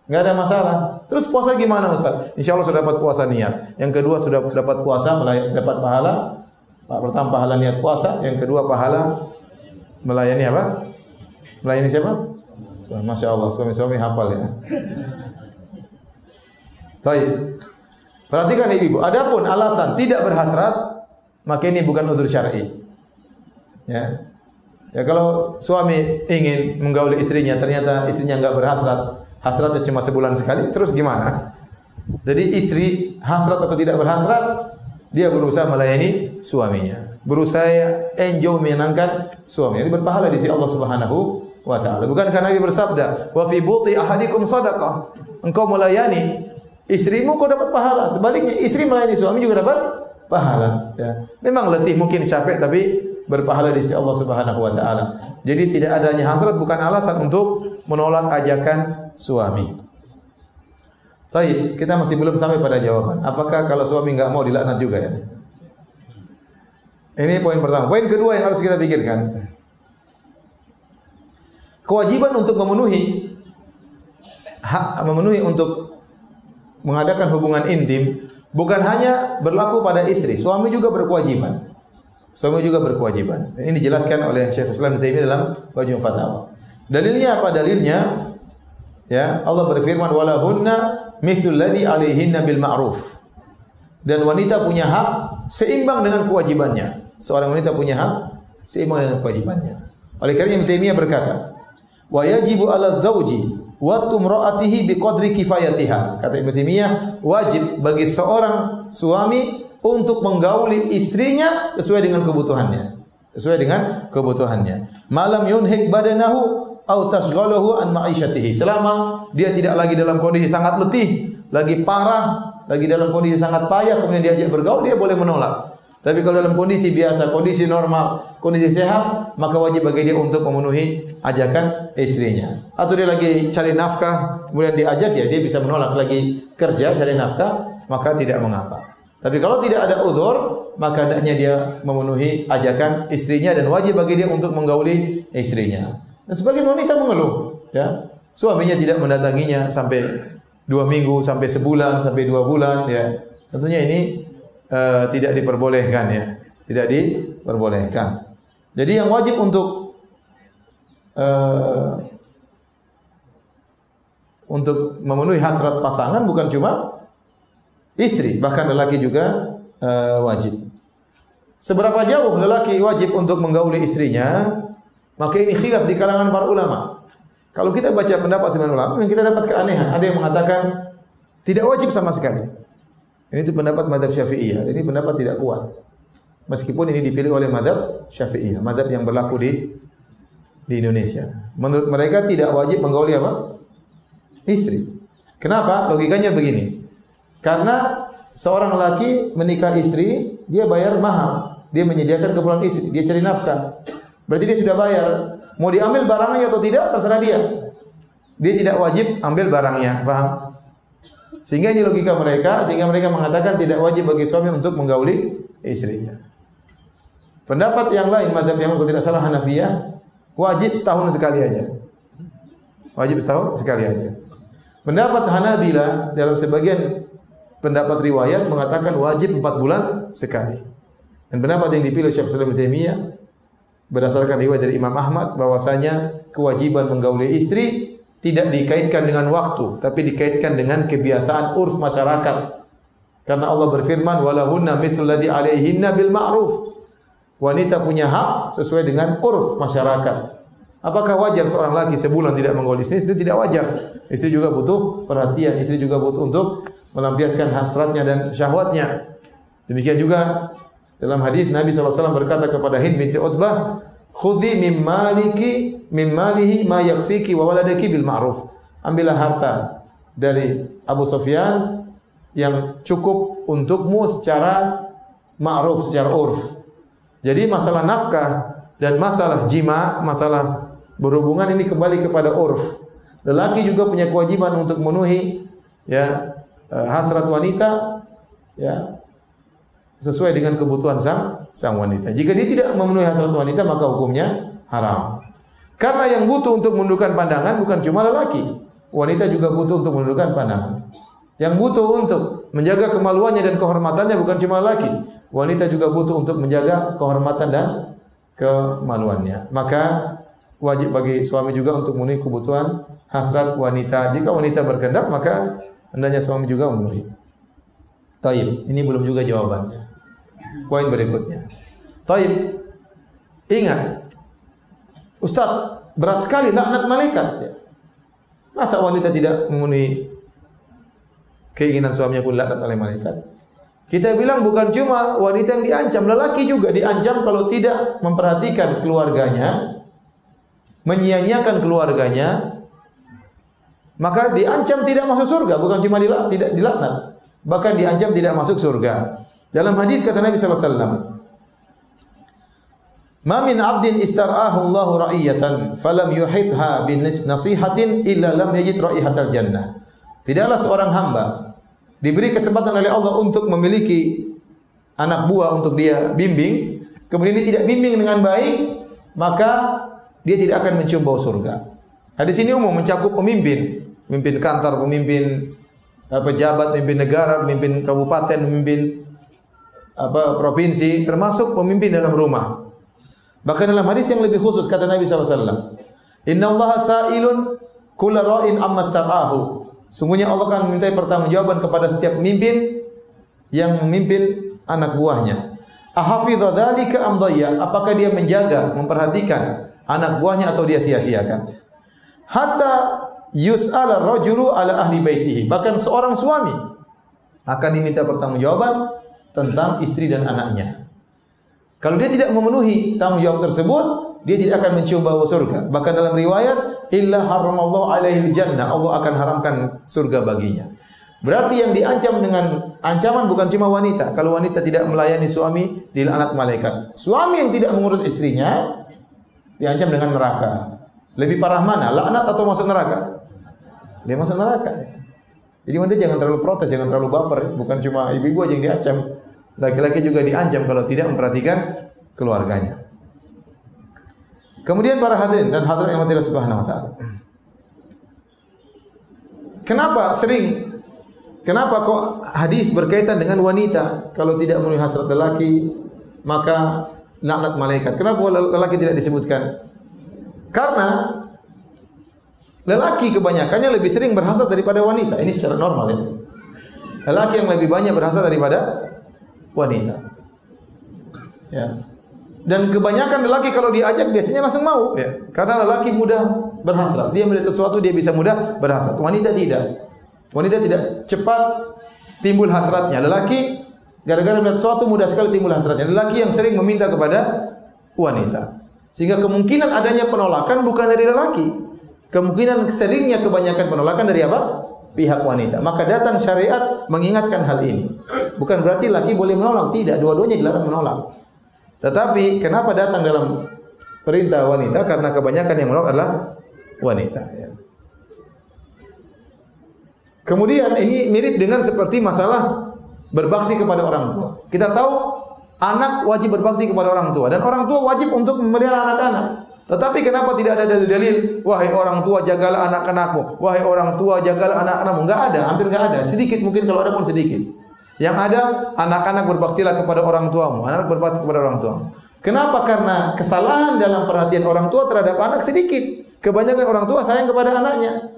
Enggak ada masalah. Terus puasa gimana, Ustaz? Insya Allah sudah dapat puasa niat. Yang kedua sudah dapat puasa, dapat pahala. Pertama pahala niat puasa, yang kedua pahala melayani apa? Melayani siapa? Masya Allah, suami-suami hafal ya. Baik. Perhatikan ibu. Adapun alasan tidak berhasrat, maka ini bukan udzur syar'i. Ya. Ya, kalau suami ingin menggauli istrinya, ternyata istrinya enggak berhasrat, hasratnya cuma sebulan sekali, terus gimana? Jadi istri hasrat atau tidak berhasrat, dia berusaha melayani suaminya, berusaha enjoy menyenangkan suaminya. Ini berpahala di sisi Allah Subhanahu wa ta'ala. Bukankah Nabi bersabda, wa fi buti ahadikum sadaqah, engkau melayani istrimu kau dapat pahala. Sebaliknya istri melayani suami juga dapat pahala, ya. Memang letih, mungkin capek, tapi berpahala di sisi Allah Subhanahu wa ta'ala. Jadi tidak adanya hasrat bukan alasan untuk menolak ajakan suami. Baik, kita masih belum sampai pada jawaban. Apakah kalau suami enggak mau dilaknat juga, ya? Ini poin pertama. Poin kedua yang harus kita pikirkan, kewajiban untuk memenuhi untuk mengadakan hubungan intim bukan hanya berlaku pada istri, suami juga berkewajiban. Suami juga berkewajiban. Ini dijelaskan oleh Syekh Islam Ibnu Taimiyah dalam Majmu' Fatawa. Dalilnya apa? Dalilnya Ya, Allah berfirman walahunna mithlul ladzi 'alaihinna bil ma'ruf. Dan wanita punya hak seimbang dengan kewajibannya. Seorang wanita punya hak seimbang dengan kewajibannya. Oleh karena Ibnu Taimiyah berkata, wa yajibu 'ala zawji wa tumra'atihi biqadri kifayatiha. Kata Ibnu Taimiyah, wajib bagi seorang suami untuk menggauli istrinya sesuai dengan kebutuhannya. Sesuai dengan kebutuhannya. Malam yunhik badanahu au tasghaluhu an ma'isyatihi. Selama dia tidak lagi dalam kondisi sangat letih, lagi parah, lagi dalam kondisi sangat payah, kemudian diajak bergaul, dia boleh menolak. Tapi kalau dalam kondisi biasa, kondisi normal, kondisi sehat, maka wajib bagi dia untuk memenuhi ajakan istrinya. Atau dia lagi cari nafkah, kemudian diajak, ya dia bisa menolak. Lagi kerja cari nafkah, maka tidak mengapa. Tapi kalau tidak ada udzur, maka hendaknya dia memenuhi ajakan istrinya dan wajib bagi dia untuk menggauli istrinya. Dan sebagian wanita mengeluh, ya, suaminya tidak mendatanginya sampai 2 minggu, sampai sebulan, sampai 2 bulan, ya. Tentunya ini tidak diperbolehkan, ya. Tidak diperbolehkan. Jadi yang wajib untuk memenuhi hasrat pasangan bukan cuma istri, bahkan lelaki juga wajib. Seberapa jauh lelaki wajib untuk menggauli istrinya? Maka ini khilaf di kalangan para ulama. Kalau kita baca pendapat sebagian ulama, kita dapat keanehan. Ada yang mengatakan tidak wajib sama sekali. Ini itu pendapat mazhab Syafi'iyah. Ini pendapat tidak kuat. Meskipun ini dipilih oleh mazhab Syafi'iyah, mazhab yang berlaku di Indonesia. Menurut mereka tidak wajib menggauli apa? Istri. Kenapa? Logikanya begini. Karena seorang laki menikah istri, dia bayar mahar, dia menyediakan keperluan istri, dia cari nafkah. Berarti dia sudah bayar. Mau diambil barangnya atau tidak, terserah dia. Dia tidak wajib ambil barangnya, paham? Sehingga ini logika mereka, sehingga mereka mengatakan tidak wajib bagi suami untuk menggauli istrinya. Pendapat yang lain, mazhab yang kalau tidak salah Hanafiyah, wajib setahun sekali aja. Wajib setahun sekali aja. Pendapat Hanabilah dalam sebagian pendapat riwayat mengatakan wajib 4 bulan sekali. Dan pendapat yang dipilih Syekh Islam Ibnu Taimiyah berdasarkan riwayat dari Imam Ahmad bahwasanya kewajiban menggauli istri tidak dikaitkan dengan waktu, tapi dikaitkan dengan kebiasaan urf masyarakat. Karena Allah berfirman, walahunna mithlul ladzi 'alaihinna bil ma'ruf. Wanita punya hak sesuai dengan urf masyarakat. Apakah wajar seorang laki sebulan tidak menggauli istri? Itu tidak wajar. Istri juga butuh perhatian, istri juga butuh untuk melampiaskan hasratnya dan syahwatnya. Demikian juga dalam hadis Nabi SAW berkata kepada Hind binti Utbah, khudhi min malihi ma yakfiki wa waladaki bil ma'ruf. Ambillah harta dari Abu Sufyan yang cukup untukmu secara ma'ruf, secara urf. Jadi masalah nafkah dan masalah jima, masalah berhubungan ini kembali kepada urf. Lelaki juga punya kewajiban untuk memenuhi, ya, hasrat wanita, ya, sesuai dengan kebutuhan sang wanita. Jika dia tidak memenuhi hasrat wanita, maka hukumnya haram. Karena yang butuh untuk menundukkan pandangan bukan cuma lelaki, wanita juga butuh untuk menundukkan pandangan. Yang butuh untuk menjaga kemaluannya dan kehormatannya bukan cuma lelaki, wanita juga butuh untuk menjaga kehormatan dan kemaluannya. Maka wajib bagi suami juga untuk memenuhi kebutuhan hasrat wanita. Jika wanita berkehendak, maka hendaknya suami juga memenuhi. Taib, ini belum juga jawabannya. Poin berikutnya. Taib, ingat, Ustaz, berat sekali laknat malaikat. Masa wanita tidak memenuhi keinginan suaminya pun laknat oleh malaikat? Kita bilang bukan cuma wanita yang diancam, lelaki juga diancam kalau tidak memperhatikan keluarganya, menyia-nyiakan keluarganya, maka diancam tidak masuk surga, bukan cuma tidak dilaknat, bahkan diancam tidak masuk surga. Dalam hadis kata Nabi sallallahu alaihi wasallam, "Ma min 'abdin istar'ahu Allahu ra'iyatan falam yuhitha bin nasihatin illa lam yajid ra'ihatal jannah." Tidaklah seorang hamba diberi kesempatan oleh Allah untuk memiliki anak buah untuk dia bimbing, kemudian dia tidak bimbing dengan baik, maka dia tidak akan mencium bau surga. Hadis ini umum mencakup pemimpin, pemimpin kantor, pemimpin pejabat, pemimpin negara, pemimpin kabupaten, pemimpin provinsi, termasuk pemimpin dalam rumah. Bahkan dalam hadis yang lebih khusus kata Nabi SAW, Inna Allah sa'ilun kullu ra'in amma star'ahu. Sungguhnya Allah akan meminta pertanggungjawaban kepada setiap pemimpin yang memimpin anak buahnya. Ahafidha dzalika am dhayya? Apakah dia menjaga, memperhatikan anak buahnya atau dia sia-siakan? Hatta yus'ala ar-rajulu ala ahli baitihi. Bahkan seorang suami akan diminta pertanggungjawaban tentang istri dan anaknya. Kalau dia tidak memenuhi tanggung jawab tersebut, dia tidak akan mencium bau surga. Bahkan dalam riwayat, illa haramallahu alaihi jannah, Allah akan haramkan surga baginya. Berarti yang diancam dengan ancaman bukan cuma wanita. Kalau wanita tidak melayani suami, dilaknat malaikat. Suami yang tidak mengurus istrinya diancam dengan neraka. Lebih parah mana? Laknat atau masuk neraka? Dia masuk neraka. Jadi wanita jangan terlalu protes, jangan terlalu baper. Bukan cuma ibu-ibu aja yang diancam. Laki-laki juga diancam kalau tidak memperhatikan keluarganya. Kemudian para hadirin dan hadirat yang Allah Subhanahu wa taala. Kenapa kok hadis berkaitan dengan wanita? Kalau tidak memenuhi hasrat lelaki, maka laknat malaikat. Kenapa lelaki tidak disebutkan? Karena lelaki kebanyakannya lebih sering berhasrat daripada wanita. Ini secara normal ya. Lelaki yang lebih banyak berhasrat daripada wanita. Ya. Dan kebanyakan lelaki kalau diajak biasanya langsung mau, ya. Karena lelaki mudah berhasrat. Dia melihat sesuatu dia bisa mudah berhasrat. Wanita tidak. Wanita tidak cepat timbul hasratnya. Lelaki gara-gara melihat sesuatu mudah sekali timbul hasratnya. Lelaki yang sering meminta kepada wanita. Sehingga kemungkinan adanya penolakan bukan dari lelaki. Kemungkinan seringnya kebanyakan penolakan dari apa? Pihak wanita. Maka datang syariat mengingatkan hal ini. Bukan berarti laki boleh menolak, tidak. Dua-duanya dilarang menolak. Tetapi kenapa datang dalam perintah wanita? Karena kebanyakan yang menolak adalah wanita. Ya. Kemudian ini mirip dengan seperti masalah berbakti kepada orang tua. Kita tahu anak wajib berbakti kepada orang tua dan orang tua wajib untuk memelihara anak-anak. Tetapi kenapa tidak ada dalil-dalil? Wahai orang tua jagalah anak-anakmu. Wahai orang tua jagalah anak-anakmu. Enggak ada, hampir enggak ada. Sedikit mungkin kalau ada pun sedikit. Yang ada anak-anak berbaktilah kepada orang tuamu. Anak berbakti kepada orang tuamu. Kenapa? Karena kesalahan dalam perhatian orang tua terhadap anak sedikit. Kebanyakan orang tua sayang kepada anaknya.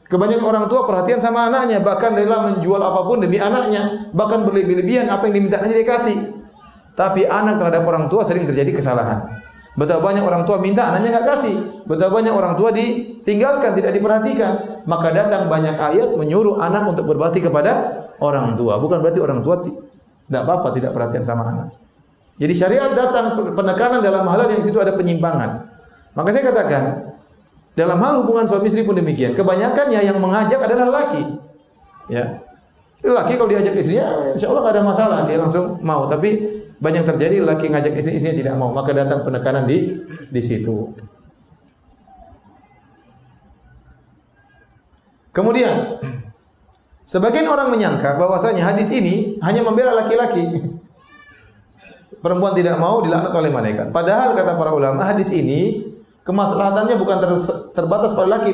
Kebanyakan orang tua perhatian sama anaknya, bahkan rela menjual apapun demi anaknya, bahkan berlebih-lebihan apa yang dimintanya dia kasih. Tapi anak terhadap orang tua sering terjadi kesalahan. Betapa banyak orang tua minta, anaknya enggak kasih. Betapa banyak orang tua ditinggalkan, tidak diperhatikan. Maka datang banyak ayat menyuruh anak untuk berbakti kepada orang tua. Bukan berarti orang tua tidak apa-apa tidak perhatian sama anak. Jadi syariat datang penekanan dalam hal yang situ ada penyimpangan. Maka saya katakan, dalam hal hubungan suami istri pun demikian. Kebanyakannya yang mengajak adalah laki. Ya. Laki kalau diajak istrinya, insya Allah tidak ada masalah, dia langsung mau. Tapi banyak terjadi laki ngajak istrinya tidak mau, maka datang penekanan di situ. Kemudian sebagian orang menyangka bahwasanya hadis ini hanya membela laki-laki. Perempuan tidak mau dilaknat oleh malaikat. Padahal kata para ulama hadis ini kemaslahatannya bukan terbatas pada laki,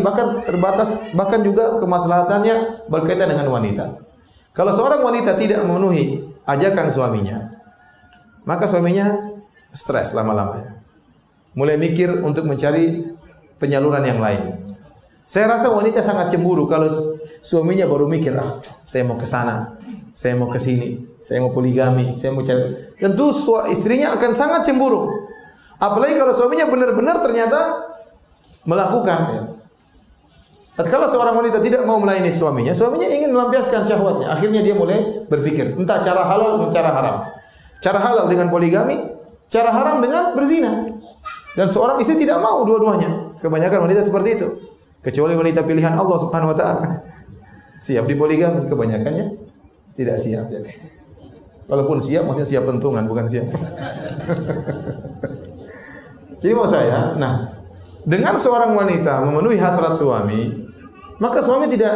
bahkan juga kemaslahatannya berkaitan dengan wanita. Kalau seorang wanita tidak memenuhi ajakan suaminya, maka suaminya stres lama-lamanya. Mulai mikir untuk mencari penyaluran yang lain. Saya rasa wanita sangat cemburu kalau suaminya baru mikir, saya mau ke sana, saya mau ke sini, saya mau poligami, saya mau cari. Tentu istrinya akan sangat cemburu. Apalagi kalau suaminya benar-benar ternyata melakukan. Ya. Tatkala seorang wanita tidak mau melayani suaminya, suaminya ingin melampiaskan syahwatnya. Akhirnya dia mulai berpikir, entah cara halal atau cara haram. Cara halal dengan poligami, cara haram dengan berzina. Dan seorang istri tidak mau dua-duanya. Kebanyakan wanita seperti itu. Kecuali wanita pilihan Allah Subhanahu wa taala. Siap di poligami, kebanyakannya tidak siap. Ya. Walaupun siap, maksudnya siap pentungan, bukan siap. Jadi mau saya, dengan seorang wanita memenuhi hasrat suami, maka suami tidak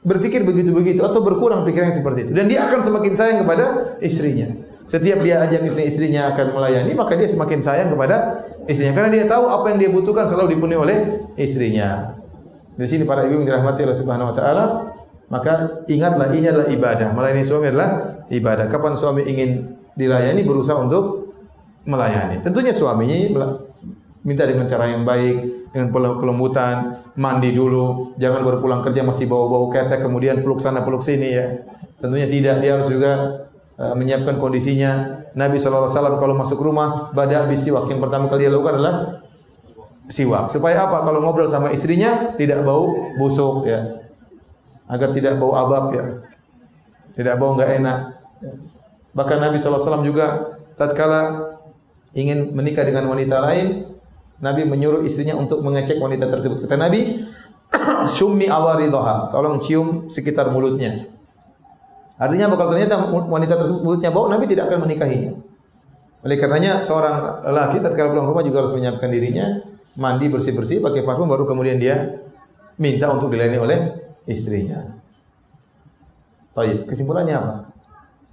berpikir begitu-begitu atau berkurang pikiran seperti itu. Dan dia akan semakin sayang kepada istrinya. Setiap dia ajak istrinya akan melayani, maka dia semakin sayang kepada istrinya. Karena dia tahu apa yang dia butuhkan selalu dipenuhi oleh istrinya. Di sini para ibu yang dirahmati Allah Subhanahu wa taala, maka ingatlah ini adalah ibadah. Melayani suami adalah ibadah. Kapan suami ingin dilayani, berusaha untuk melayani. Tentunya suaminya minta dengan cara yang baik, dengan kelembutan, mandi dulu, jangan baru pulang kerja masih bau-bau ketek, kemudian peluk sana peluk sini ya. Tentunya tidak, dia harus juga menyiapkan kondisinya. Nabi SAW kalau masuk rumah, bada bisiwak, yang pertama kali dia lakukan adalah siwak. Supaya apa? Kalau ngobrol sama istrinya tidak bau busuk ya. Agar tidak bau abab ya. Tidak bau enggak enak. Bahkan Nabi SAW juga tatkala ingin menikah dengan wanita lain, Nabi menyuruh istrinya untuk mengecek wanita tersebut. Kata Nabi, "Syummi awaridhaha." Tolong cium sekitar mulutnya. Artinya kalau ternyata wanita tersebut mulutnya bau, Nabi tidak akan menikahinya. Oleh karenanya seorang lelaki tatkala pulang rumah juga harus menyiapkan dirinya, mandi bersih-bersih, pakai parfum, baru kemudian dia minta untuk dilayani oleh istrinya. Baik, kesimpulannya apa?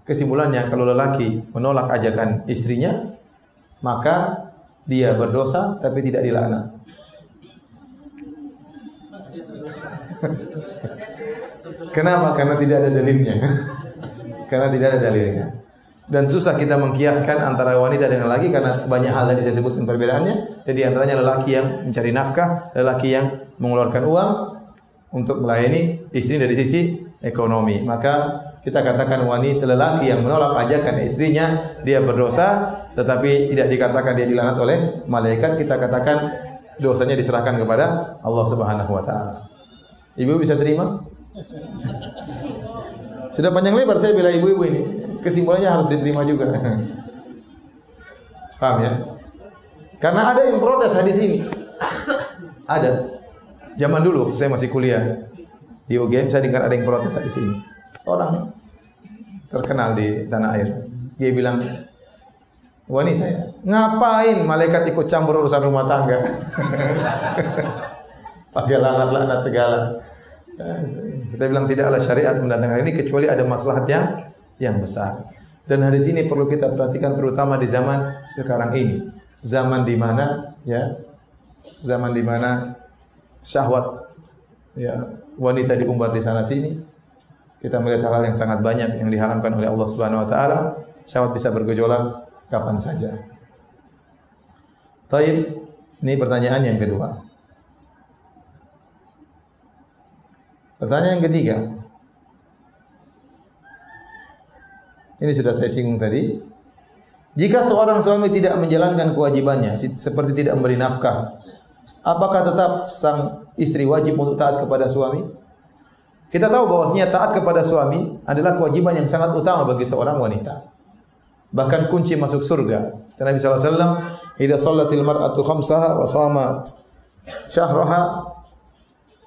Kesimpulannya kalau lelaki menolak ajakan istrinya, maka dia berdosa tapi tidak dilaknat. Kenapa? Karena tidak ada dalilnya. Karena tidak ada dalilnya. Dan susah kita mengkiaskan antara wanita dengan lelaki karena banyak hal yang saya sebutkan perbedaannya. Jadi antaranya lelaki yang mencari nafkah, lelaki yang mengeluarkan uang untuk melayani istri dari sisi ekonomi. Maka kita katakan wanita lelaki yang menolak ajakan istrinya dia berdosa, tetapi tidak dikatakan dia dilaknat oleh malaikat. Kita katakan dosanya diserahkan kepada Allah Subhanahu wa taala. Ibu bisa terima? Sudah panjang lebar saya bela ibu-ibu ini. Kesimpulannya harus diterima juga. Paham ya? Karena ada yang protes hadis ini. Ada. Zaman dulu saya masih kuliah di UGM, saya dengar ada yang protes hadis ini. Orang terkenal di tanah air. Dia bilang, wanita ya, ngapain malaikat ikut campur urusan rumah tangga? Pakai laknat-laknat segala. Kita bilang tidaklah syariat mendatangkan ini kecuali ada maslahat yang besar. Dan hadis ini perlu kita perhatikan terutama di zaman sekarang ini. Zaman di mana ya, zaman di mana syahwat ya wanita diumbar di sana sini. Kita melihat hal yang sangat banyak yang diharamkan oleh Allah Subhanahu wa taala. Syahwat bisa bergejolak kapan saja. Taib, ini pertanyaan yang kedua. Pertanyaan yang ketiga. Ini sudah saya singgung tadi. Jika seorang suami tidak menjalankan kewajibannya seperti tidak memberi nafkah, apakah tetap sang istri wajib untuk taat kepada suami? Kita tahu bahwasanya taat kepada suami adalah kewajiban yang sangat utama bagi seorang wanita. Bahkan kunci masuk surga. Nabi sallallahu alaihi wasallam, "Idza shallatil mar'atu khamsaha wa shamat syahraha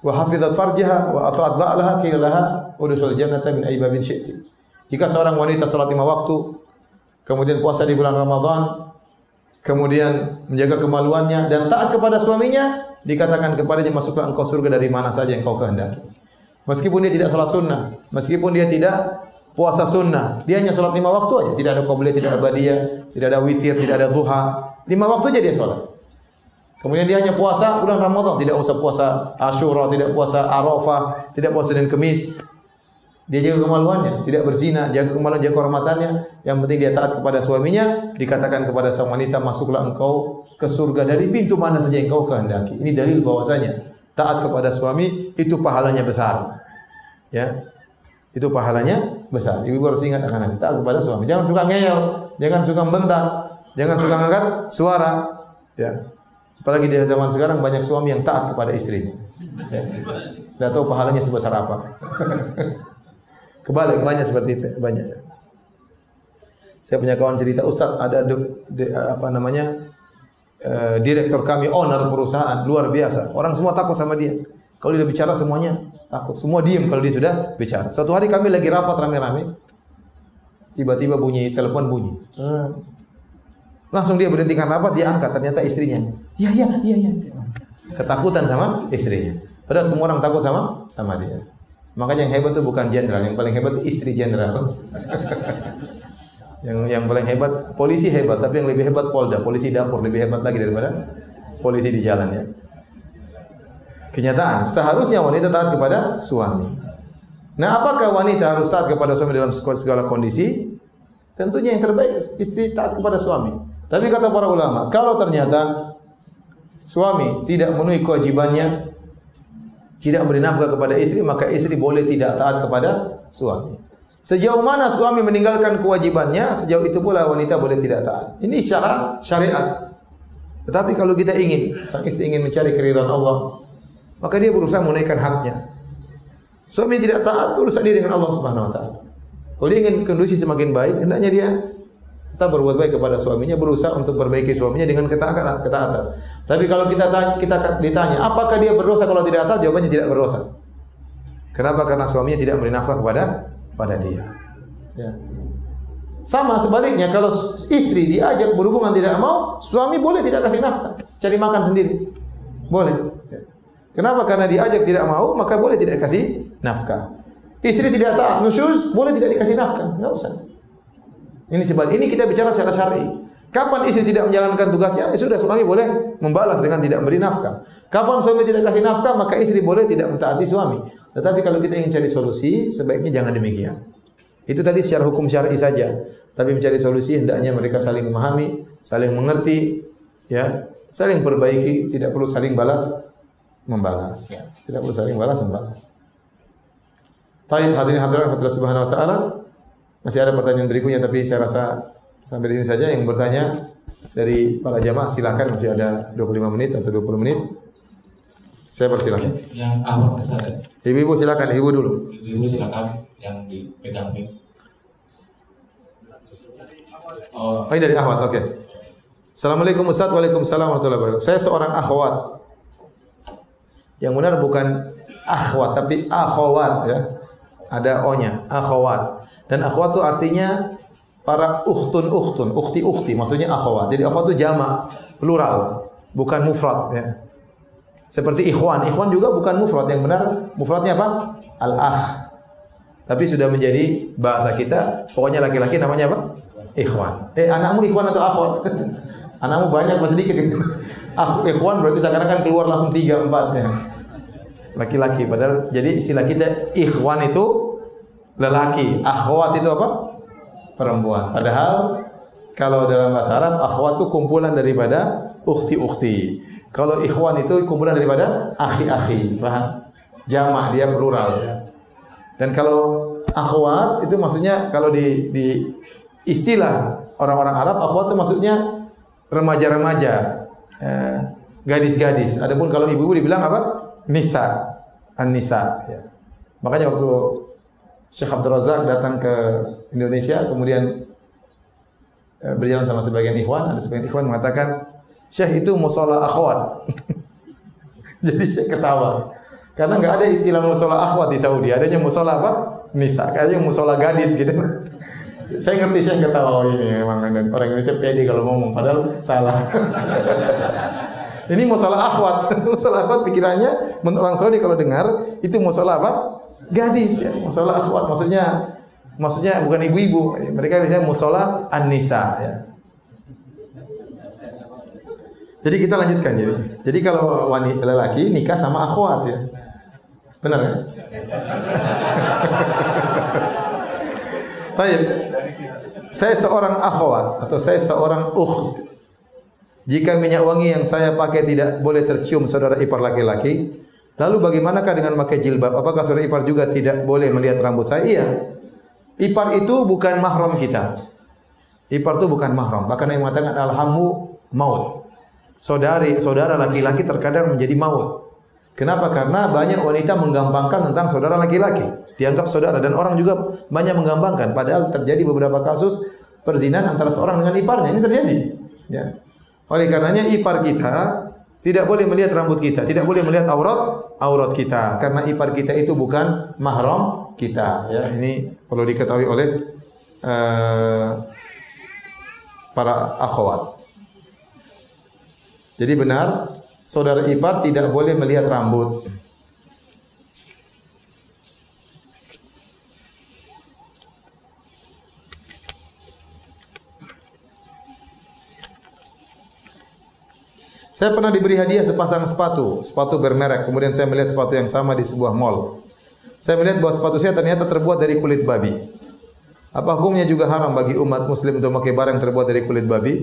wa hafizat farjaha wa ata'at ba'laha qila laha udkhul jannata min ayyi babin syi'ti." Jika seorang wanita salat 5 waktu, kemudian puasa di bulan Ramadan, kemudian menjaga kemaluannya dan taat kepada suaminya, dikatakan kepadanya, masuklah engkau surga dari mana saja yang kau kehendaki. Meskipun dia tidak salat sunnah, meskipun dia tidak puasa sunnah, dia hanya salat 5 waktu aja, tidak ada qabliyah, tidak ada badiyah, tidak ada witir, tidak ada duha, 5 waktu aja dia salat. Kemudian dia hanya puasa bulan Ramadan, tidak usah puasa Asyura, tidak puasa Arafah, tidak puasa Senin Kemis. Dia jaga kemaluannya, tidak berzina, jaga kemaluan, jaga kehormatannya. Yang penting dia taat kepada suaminya. Dikatakan kepada sang wanita, masuklah engkau ke surga dari pintu mana saja yang kau kehendaki. Ini dalil bahwasanya taat kepada suami itu pahalanya besar. Ya, itu pahalanya besar. Ibu harus ingat akan taat kepada suami. Jangan suka ngeyel, jangan suka membentak, jangan suka ngangkat suara. Ya, apalagi di zaman sekarang banyak suami yang taat kepada istrinya. Ya. Tidak tahu pahalanya sebesar apa. Kebalik, banyak seperti itu, banyak. Saya punya kawan cerita, Ustaz, ada direktur kami, owner perusahaan, luar biasa. Orang semua takut sama dia. Kalau dia bicara semuanya takut. Semua diam kalau dia sudah bicara. Suatu hari kami lagi rapat rame-rame, tiba-tiba telepon bunyi. Langsung dia berhentikan rapat, dia angkat, ternyata istrinya. Iya. Ketakutan sama istrinya. Padahal semua orang takut sama dia. Makanya yang hebat itu bukan jenderal, yang paling hebat itu istri jenderal. yang paling hebat polisi hebat, tapi yang lebih hebat Polda, polisi dapur lebih hebat lagi daripada polisi di jalan ya. Kenyataan, seharusnya wanita taat kepada suami. Nah, apakah wanita harus taat kepada suami dalam segala kondisi? Tentunya yang terbaik istri taat kepada suami. Tapi kata para ulama, kalau ternyata suami tidak memenuhi kewajibannya, tidak beri nafkah kepada istri, maka istri boleh tidak taat kepada suami. Sejauh mana suami meninggalkan kewajibannya, sejauh itu pula wanita boleh tidak taat. Ini secara syariat. Tetapi kalau kita ingin, sang istri ingin mencari keridhaan Allah, maka dia berusaha menunaikan haknya. Suami tidak taat, urusan dia dengan Allah Subhanahu wa taala. Kalau dia ingin kondisi semakin baik, hendaknya dia tetap berbuat baik kepada suaminya, berusaha untuk perbaiki suaminya dengan ketaatan. Tapi kalau kita ditanya, apakah dia berdosa kalau tidak taat? Jawabannya tidak berdosa. Kenapa? Karena suaminya tidak beri nafkah kepada dia. Ya. Sama sebaliknya, kalau istri diajak berhubungan tidak mau, suami boleh tidak kasih nafkah, cari makan sendiri. Boleh. Ya. Kenapa? Karena diajak tidak mau, maka boleh tidak kasih nafkah. Istri tidak taat, nusyuz, boleh tidak dikasih nafkah, enggak usah. Ini sebab ini kita bicara secara syar'i. Kapan istri tidak menjalankan tugasnya, sudah suami boleh membalas dengan tidak beri nafkah. Kapan suami tidak kasih nafkah, maka istri boleh tidak mentaati suami. Tetapi kalau kita ingin cari solusi, sebaiknya jangan demikian. Itu tadi secara hukum syar'i saja. Tapi mencari solusi hendaknya mereka saling memahami, saling mengerti, ya, saling perbaiki, tidak perlu saling balas membalas. Ya. Tidak perlu saling balas membalas. Taib hadirin hadirat Allah Subhanahu wa taala. Masih ada pertanyaan berikutnya, tapi saya rasa sampai di sini saja. Yang bertanya dari para jamaah silakan, masih ada 25 menit atau 20 menit. Saya persilakan. Yang awal Ustaz. Ibu-ibu silakan, ibu dulu. Ibu silakan yang dipegang mic. Oh, ini dari akhwat, oke. Assalamualaikum Ustaz, waalaikumsalam warahmatullahi wabarakatuh. Saya seorang akhwat. Yang benar bukan akhwat, tapi akhwat ya. Ada O-nya, akhwat. Dan akhwat itu artinya para ukhtun, ukhti, maksudnya akhwat. Jadi akhwat itu jamak, plural, bukan mufrad ya. Seperti ikhwan juga bukan mufrad, yang benar mufradnya apa? Al-akh. Tapi sudah menjadi bahasa kita, pokoknya laki-laki namanya apa? Ikhwan. Anakmu ikhwan atau akhwat? Anakmu banyak apa sedikit? Ikhwan berarti sekarang kan keluar langsung 3, 4 ya. Laki-laki, padahal jadi istilah kita ikhwan itu lelaki, akhwat itu apa? Perempuan. Padahal kalau dalam bahasa Arab akhwat itu kumpulan daripada ukhti. Kalau ikhwan itu kumpulan daripada akhi-akhi, paham? Jamak, dia plural ya. Dan kalau akhwat itu maksudnya kalau di istilah orang-orang Arab, akhwat itu maksudnya remaja-remaja, gadis-gadis. Adapun kalau ibu-ibu dibilang apa? Nisa, an-nisa ya. Makanya waktu Syekh Abdul Razak datang ke Indonesia, kemudian berjalan sama sebagian ikhwan, ada sebagian ikhwan mengatakan, Syekh itu musola akhwat. Jadi Syekh ketawa. Karena nggak ada istilah musola akhwat di Saudi, adanya musola apa? Nisa, kayaknya musola gadis gitu. Saya ngerti, Syekh ketawa, ini memang orang Indonesia pede kalau ngomong, padahal salah. Ini musola akhwat. Musola akhwat pikirannya menurut orang Saudi kalau dengar itu musola apa? Gadis ya, musola akhwat maksudnya bukan ibu-ibu. Mereka biasanya musola an-nisa ya. Jadi kita lanjutkan jadi. Jadi kalau wanita lelaki nikah sama akhwat ya. Benar kan? Baik. Saya seorang akhwat atau saya seorang ukht. Jika minyak wangi yang saya pakai tidak boleh tercium saudara ipar laki-laki, lalu bagaimanakah dengan memakai jilbab? Apakah saudara ipar juga tidak boleh melihat rambut saya? Iya. Ipar itu bukan mahram kita. Ipar itu bukan mahram. Bahkan yang mengatakan alhamu maut. Saudara laki-laki terkadang menjadi maut. Kenapa? Karena banyak wanita menggampangkan tentang saudara laki-laki. Dianggap saudara, dan orang juga banyak menggampangkan. Padahal terjadi beberapa kasus perzinahan antara seorang dengan iparnya. Ini terjadi. Ya. Oleh karenanya ipar kita tidak boleh melihat rambut kita, tidak boleh melihat aurat kita, karena ipar kita itu bukan mahram kita. Ya, ini perlu diketahui oleh para akhwat. Jadi benar, saudara ipar tidak boleh melihat rambut. Saya pernah diberi hadiah sepasang sepatu bermerek. Kemudian saya melihat sepatu yang sama di sebuah mall. Saya melihat bahwa sepatu saya ternyata terbuat dari kulit babi. Apa hukumnya juga haram bagi umat muslim untuk memakai barang terbuat dari kulit babi?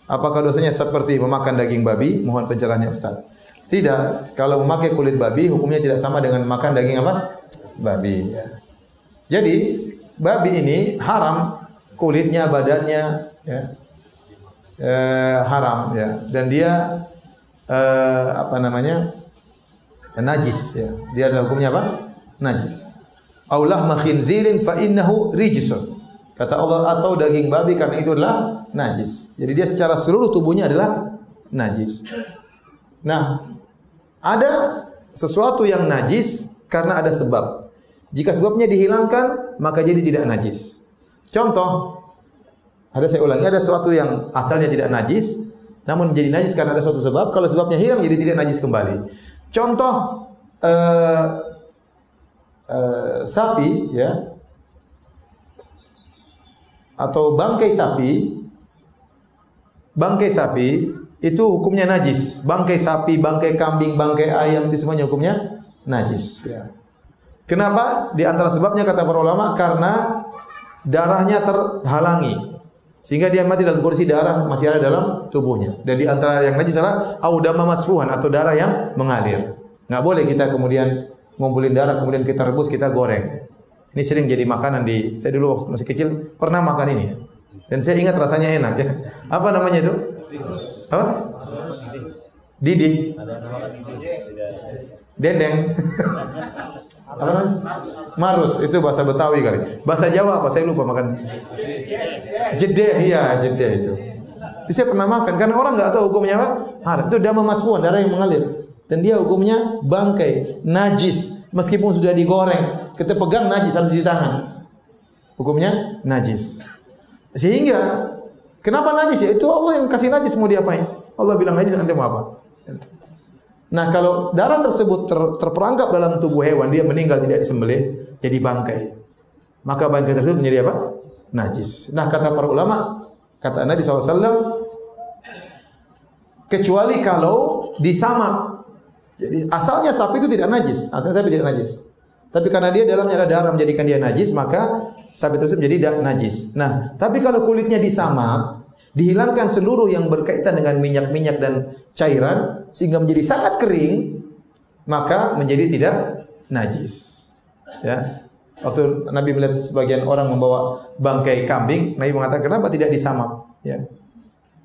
Apakah dosanya seperti memakan daging babi? Mohon pencerahannya Ustaz. Tidak. Kalau memakai kulit babi hukumnya tidak sama dengan makan daging apa? Babi. Ya. Jadi babi ini haram kulitnya, badannya, ya. Haram, ya. Dan dia najis, ya. Dia adalah hukumnya apa? Najis. Aulah khinzirin fa innahu rijsun. Kata Allah, atau daging babi karena itu adalah najis. Jadi dia secara seluruh tubuhnya adalah najis. Nah, ada sesuatu yang najis karena ada sebab. Jika sebabnya dihilangkan, maka jadi tidak najis. Contoh, saya ulangi, ada sesuatu yang asalnya tidak najis, namun menjadi najis karena ada suatu sebab. Kalau sebabnya hilang, jadi tidak najis kembali. Contoh, sapi, ya, atau bangkai sapi itu hukumnya najis. Bangkai sapi, bangkai kambing, bangkai ayam itu semuanya hukumnya najis. Ya. Kenapa? Di antara sebabnya kata para ulama karena darahnya terhalangi sehingga dia mati dalam kondisi darah masih ada dalam tubuhnya. Dan di antara yang najis adalah audama masfuhan atau darah yang mengalir. Nggak boleh kita kemudian ngumpulin darah kemudian kita rebus, kita goreng. Ini sering jadi makanan saya dulu waktu masih kecil pernah makan ini. Dan saya ingat rasanya enak, ya. Apa namanya itu? Apa? Didi. Dendeng. Apa namanya? Marus, itu bahasa Betawi kali. Bahasa Jawa apa? Saya lupa makan. Jedeh, iya, jedeh itu. Jadi saya pernah makan karena orang nggak tahu hukumnya apa. Itu dama masfuhan, darah yang mengalir. Dan dia hukumnya bangkai, najis. Meskipun sudah digoreng, kita pegang najis, harus cuci tangan. Hukumnya najis. Sehingga kenapa najis? Ya itu Allah yang kasih najis, mau diapain? Allah bilang najis, nanti mau apa? Nah, kalau darah tersebut terperangkap dalam tubuh hewan, dia meninggal tidak disembelih, jadi bangkai. Maka bangkai tersebut menjadi apa? Najis. Nah, kata para ulama, kata Nabi SAW, kecuali kalau disamak. Jadi asalnya sapi itu tidak najis, artinya sapi tidak najis. Tapi karena dia dalamnya ada darah menjadikan dia najis, maka sapi tersebut menjadi najis. Nah, tapi kalau kulitnya disamak, dihilangkan seluruh yang berkaitan dengan minyak-minyak dan cairan sehingga menjadi sangat kering, maka menjadi tidak najis. Ya. Waktu Nabi melihat sebagian orang membawa bangkai kambing, Nabi mengatakan kenapa tidak disamak? Ya.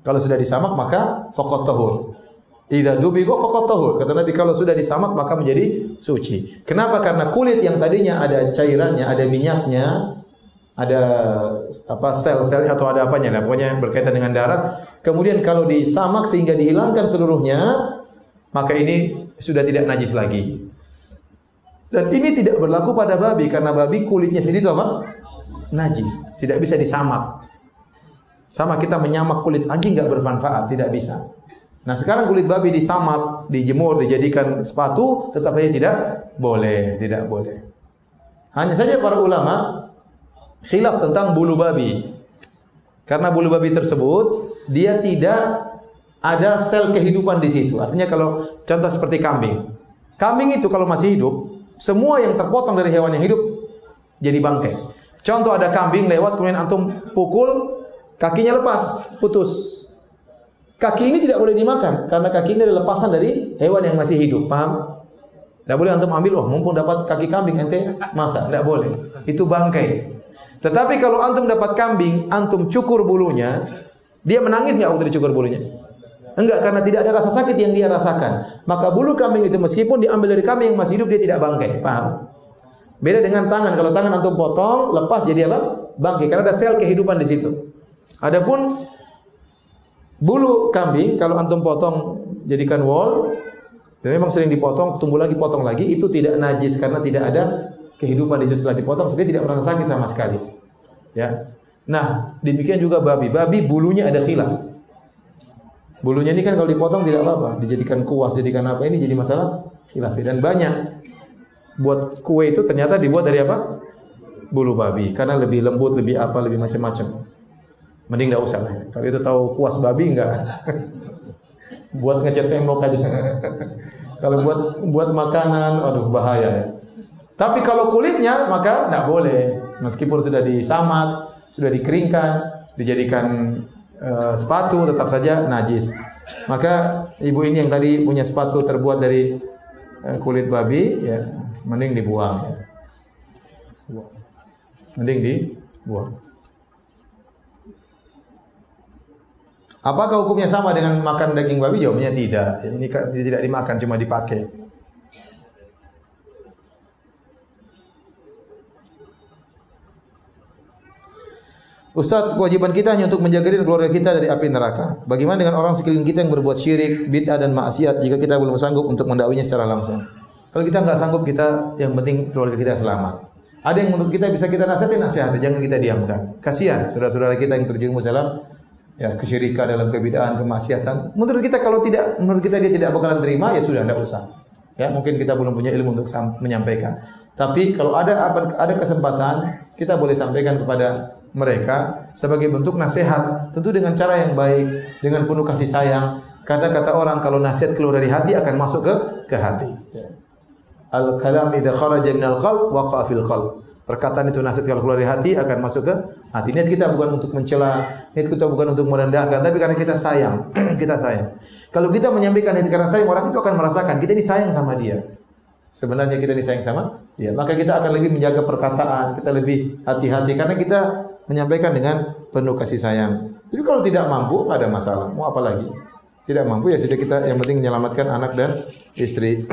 Kalau sudah disamak maka faqat tahur. Idza dubigo faqat tahur. Kata Nabi kalau sudah disamak maka menjadi suci. Kenapa? Karena kulit yang tadinya ada cairannya, ada minyaknya, ada sel-selnya atau ada apanya lah, pokoknya berkaitan dengan darah. Kemudian kalau disamak sehingga dihilangkan seluruhnya, maka ini sudah tidak najis lagi. Dan ini tidak berlaku pada babi karena babi kulitnya sendiri itu apa? Najis, tidak bisa disamak. Sama kita menyamak kulit anjing nggak bermanfaat, tidak bisa. Nah sekarang kulit babi disamak, dijemur, dijadikan sepatu, tetap saja tidak boleh, tidak boleh. Hanya saja para ulama khilaf tentang bulu babi. Karena bulu babi tersebut dia tidak ada sel kehidupan di situ. Artinya kalau contoh seperti kambing. Kambing itu kalau masih hidup, semua yang terpotong dari hewan yang hidup jadi bangkai. Contoh ada kambing lewat kemudian antum pukul, kakinya lepas, putus. Kaki ini tidak boleh dimakan karena kaki ini adalah lepasan dari hewan yang masih hidup, paham? Tidak boleh antum ambil, mumpung dapat kaki kambing ente masak, tidak boleh. Itu bangkai. Tetapi kalau antum dapat kambing, antum cukur bulunya, dia menangis nggak waktu dicukur bulunya? Enggak, karena tidak ada rasa sakit yang dia rasakan. Maka bulu kambing itu meskipun diambil dari kambing yang masih hidup, dia tidak bangkai, paham? Beda dengan tangan. Kalau tangan antum potong, lepas jadi apa? Bangkai, karena ada sel kehidupan di situ. Adapun bulu kambing kalau antum potong jadikan wol dan memang sering dipotong, tumbuh lagi, potong lagi, itu tidak najis karena tidak ada kehidupan di situ setelah dipotong, sehingga tidak merasa sakit sama sekali. Ya. Nah, demikian juga babi. Babi bulunya ada khilaf. Bulunya ini kan kalau dipotong tidak apa-apa, dijadikan kuas, jadikan apa, ini jadi masalah khilaf. Dan banyak buat kue itu ternyata dibuat dari apa? Bulu babi, karena lebih lembut, lebih apa, lebih macam-macam. Mending enggak usah lah. Kalau itu tahu kuas babi enggak. Buat ngecat tembok aja. Kalau buat makanan, aduh bahaya ya. Tapi kalau kulitnya maka enggak boleh. Meskipun sudah disamak, sudah dikeringkan, dijadikan sepatu tetap saja najis. Maka ibu ini yang tadi punya sepatu terbuat dari kulit babi, ya mending dibuang. Mending dibuang. Apakah hukumnya sama dengan makan daging babi? Jawabnya tidak. Ini tidak dimakan, cuma dipakai. Ustaz, kewajiban kita hanya untuk menjaga diri dan keluarga kita dari api neraka. Bagaimana dengan orang sekeliling kita yang berbuat syirik, bid'ah dan maksiat jika kita belum sanggup untuk mendakwinya secara langsung? Kalau kita nggak sanggup, kita yang penting keluarga kita selamat. Ada yang menurut kita bisa kita nasihati, jangan kita diamkan. Kasihan saudara-saudara kita yang terjerumus dalam kesyirikan, dalam kebid'ahan, kemaksiatan. Menurut kita kalau tidak, menurut kita dia tidak bakalan terima, ya sudah, tidak usah. Ya, mungkin kita belum punya ilmu untuk menyampaikan. Tapi kalau ada kesempatan, kita boleh sampaikan kepada mereka sebagai bentuk nasihat, tentu dengan cara yang baik, dengan penuh kasih sayang. Karena kata orang kalau nasihat keluar dari hati akan masuk ke hati. Al-kalam idza kharaja minal qalb waqa'a fil qalb. Perkataan itu nasihat kalau keluar dari hati akan masuk ke hati. Niat kita bukan untuk mencela, niat kita bukan untuk merendahkan, tapi karena kita sayang. Kita sayang. Kalau kita menyampaikan itu karena sayang, orang itu akan merasakan kita disayang sama dia. Sebenarnya kita disayang sama dia. Maka kita akan lebih menjaga perkataan, kita lebih hati-hati karena kita menyampaikan dengan penuh kasih sayang. Jadi kalau tidak mampu, nggak ada masalah. Mau apa lagi? Tidak mampu ya sudah, kita yang penting menyelamatkan anak dan istri.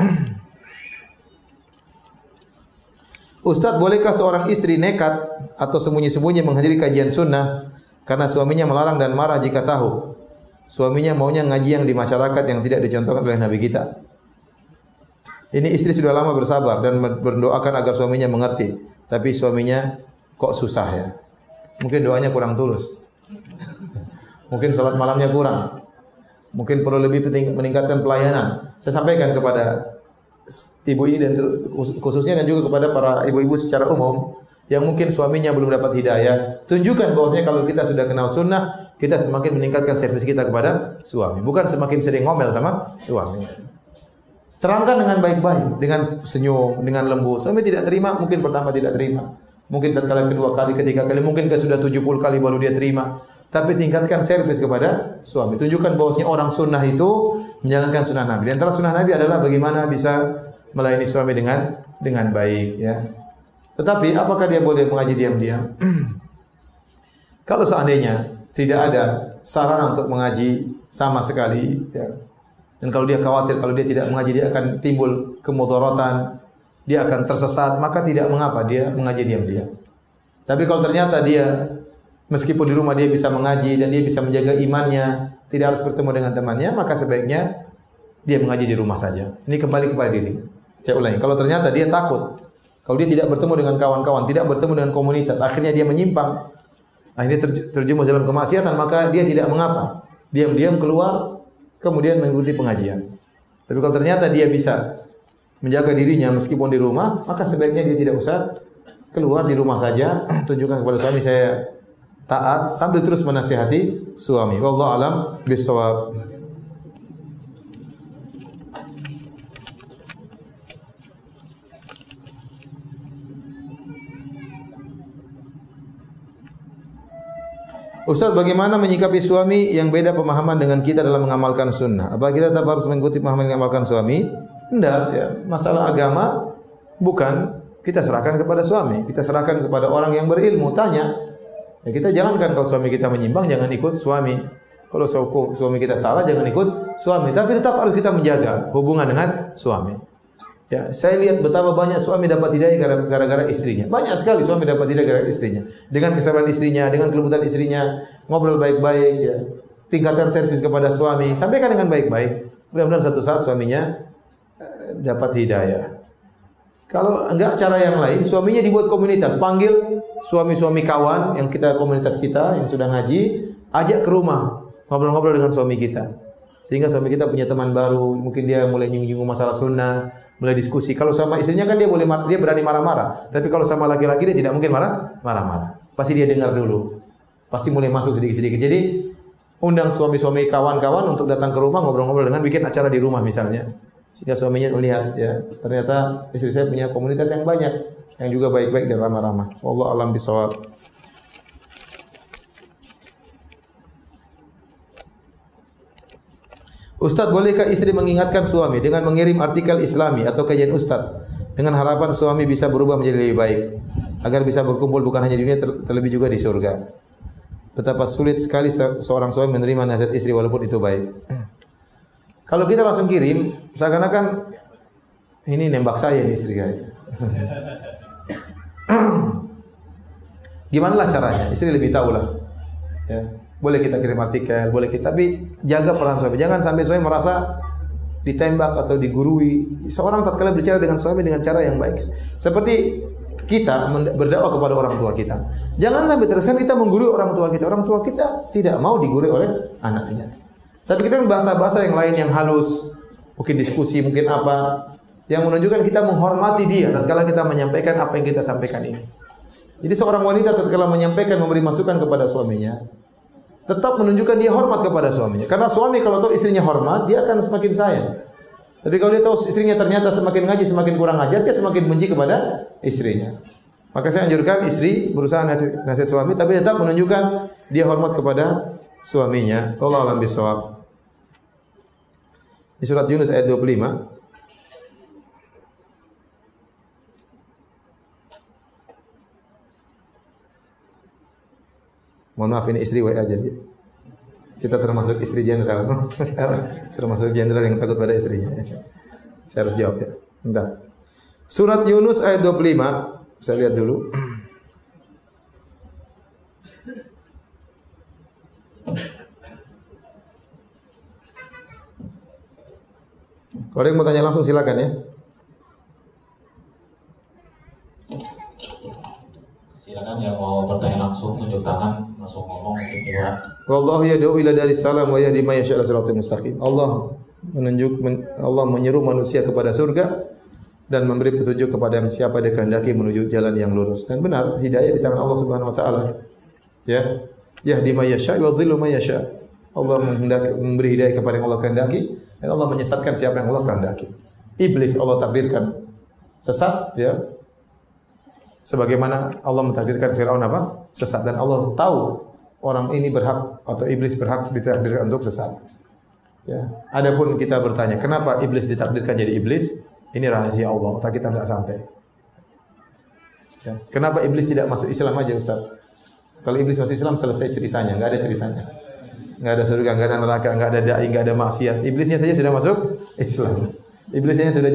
Ustadz, bolehkah seorang istri nekat atau sembunyi-sembunyi menghadiri kajian sunnah karena suaminya melarang dan marah jika tahu suaminya maunya ngaji yang di masyarakat yang tidak dicontohkan oleh Nabi kita? Ini istri sudah lama bersabar dan berdoakan agar suaminya mengerti, tapi suaminya kok susah ya. Mungkin doanya kurang tulus. Mungkin salat malamnya kurang. Mungkin perlu lebih meningkatkan pelayanan. Saya sampaikan kepada ibu ini dan khususnya dan juga kepada para ibu-ibu secara umum yang mungkin suaminya belum dapat hidayah. Tunjukkan bahwasanya kalau kita sudah kenal sunnah, kita semakin meningkatkan servis kita kepada suami, bukan semakin sering ngomel sama suami. Terangkan dengan baik-baik, dengan senyum, dengan lembut. Suami tidak terima, mungkin pertama tidak terima. Mungkin tatkala kedua kali, ketiga kali, mungkin sudah 70 kali baru dia terima. Tapi tingkatkan servis kepada suami. Tunjukkan bahwasanya orang sunnah itu menjalankan sunnah Nabi. Di antara sunnah Nabi adalah bagaimana bisa melayani suami dengan baik. Ya. Tetapi apakah dia boleh mengaji diam-diam? Kalau seandainya tidak ada sarana untuk mengaji sama sekali, ya. Dan kalau dia khawatir kalau dia tidak mengaji dia akan timbul kemudaratan, dia akan tersesat, maka tidak mengapa dia mengaji diam-diam. Tapi kalau ternyata dia meskipun di rumah dia bisa mengaji dan dia bisa menjaga imannya, tidak harus bertemu dengan temannya, maka sebaiknya dia mengaji di rumah saja. Ini kembali kepada diri. Saya ulangi, kalau ternyata dia takut, kalau dia tidak bertemu dengan kawan-kawan, tidak bertemu dengan komunitas, akhirnya dia menyimpang, akhirnya terjerumus dalam kemaksiatan, maka dia tidak mengapa. Diam-diam keluar, kemudian mengikuti pengajian. Tapi kalau ternyata dia bisa menjaga dirinya meskipun di rumah, maka sebaiknya dia tidak usah keluar, di rumah saja. Tunjukkan kepada suami saya taat sambil terus menasihati suami. Wallahu alam bisawab. Ustaz, bagaimana menyikapi suami yang beda pemahaman dengan kita dalam mengamalkan sunnah? Apa kita tetap harus mengikuti pemahaman yang mengamalkan suami? Tidak, ya. Masalah agama bukan kita serahkan kepada suami, kita serahkan kepada orang yang berilmu. Tanya, ya kita jalankan. Kalau suami kita menyimpang, jangan ikut suami. Kalau suami kita salah, jangan ikut suami. Tapi tetap harus kita menjaga hubungan dengan suami. Ya, saya lihat betapa banyak suami dapat hidayah gara-gara istrinya. Banyak sekali suami dapat hidayah gara-gara istrinya. Dengan kesabaran istrinya, dengan kelembutan istrinya, ngobrol baik-baik, ya. Tingkatkan servis kepada suami, sampaikan dengan baik-baik. Mudah-mudahan suatu saat suaminya dapat hidayah. Kalau enggak cara yang lain, suaminya dibuat komunitas. Panggil suami-suami kawan yang kita komunitas kita yang sudah ngaji, ajak ke rumah, ngobrol-ngobrol dengan suami kita. Sehingga suami kita punya teman baru, mungkin dia mulai nyinggung masalah sunnah, mulai diskusi. Kalau sama istrinya kan dia berani marah-marah. Tapi kalau sama laki-laki dia tidak mungkin marah-marah. Pasti dia dengar dulu. Pasti mulai masuk sedikit-sedikit. Jadi undang suami-suami kawan-kawan untuk datang ke rumah, ngobrol-ngobrol dengan bikin acara di rumah misalnya. Sehingga suaminya melihat, ya, ternyata istri saya punya komunitas yang banyak, yang juga baik-baik dan ramah-ramah. Wallahu a'lam bishawab. Ustaz, bolehkah istri mengingatkan suami dengan mengirim artikel Islami atau kajian Ustaz dengan harapan suami bisa berubah menjadi lebih baik agar bisa berkumpul bukan hanya di dunia terlebih juga di surga? Betapa sulit sekali seorang suami menerima nasihat istri walaupun itu baik. Kalau kita langsung kirim, seakan-akan ini nembak saya nih istri kayaknya. Gimana lah caranya? Istri lebih tahu lah. Ya. Boleh kita kirim artikel, boleh kita, tapi jaga perasaan suami. Jangan sampai suami merasa ditembak atau digurui. Seorang tatkala berbicara dengan suami dengan cara yang baik. Seperti kita berdakwah kepada orang tua kita. Jangan sampai terkesan kita menggurui orang tua kita. Orang tua kita tidak mau digurui oleh anaknya. Tapi kita bahasa-bahasa yang lain yang halus, mungkin diskusi, mungkin apa, yang menunjukkan kita menghormati dia tatkala kita menyampaikan apa yang kita sampaikan ini. Jadi seorang wanita tatkala menyampaikan, memberi masukan kepada suaminya, tetap menunjukkan dia hormat kepada suaminya. Karena suami kalau tahu istrinya hormat, dia akan semakin sayang. Tapi kalau dia tahu istrinya ternyata semakin ngaji, semakin kurang ajar, dia semakin benci kepada istrinya. Maka saya anjurkan istri berusaha nasihat suami, tapi tetap menunjukkan dia hormat kepada suaminya. Wallahu a'lam bishawab. Di surat Yunus ayat 25. Mohon maaf ini istri WA jadi kita termasuk istri jenderal. Termasuk jenderal yang takut pada istrinya. Saya harus jawab ya. Bentar. Surat Yunus ayat 25. Saya lihat dulu. Kalau ada yang mau tanya langsung silakan ya. Silakan yang mau bertanya langsung tunjuk tangan, langsung ngomong mungkin juga. Wallahu yad'u ila daris salam wa yahdi may yasha' ila siratal mustaqim. Allah menyeru manusia kepada surga dan memberi petunjuk kepada siapa dia kehendaki menuju jalan yang lurus. Dan benar, hidayah di tangan Allah Subhanahu wa taala. Ya. Yahdi may yasha' wa yudhillu may yasha'. Allah memberi hidayah kepada yang Allah kehendaki dan Allah menyesatkan siapa yang Allah kehendaki. Iblis Allah takdirkan sesat, ya. Sebagaimana Allah mentakdirkan Firaun apa? Sesat, dan Allah tahu orang ini berhak atau iblis berhak ditakdirkan untuk sesat. Ya. Adapun kita bertanya, kenapa iblis ditakdirkan jadi iblis? Ini rahasia Allah, otak kita enggak sampai. Ya. Kenapa iblis tidak masuk Islam aja, Ustaz? Kalau iblis masuk Islam selesai ceritanya, enggak ada ceritanya. Enggak ada surga, enggak ada neraka, enggak ada dai, enggak ada maksiat. Iblisnya saja sudah masuk Islam. Iblisnya sudah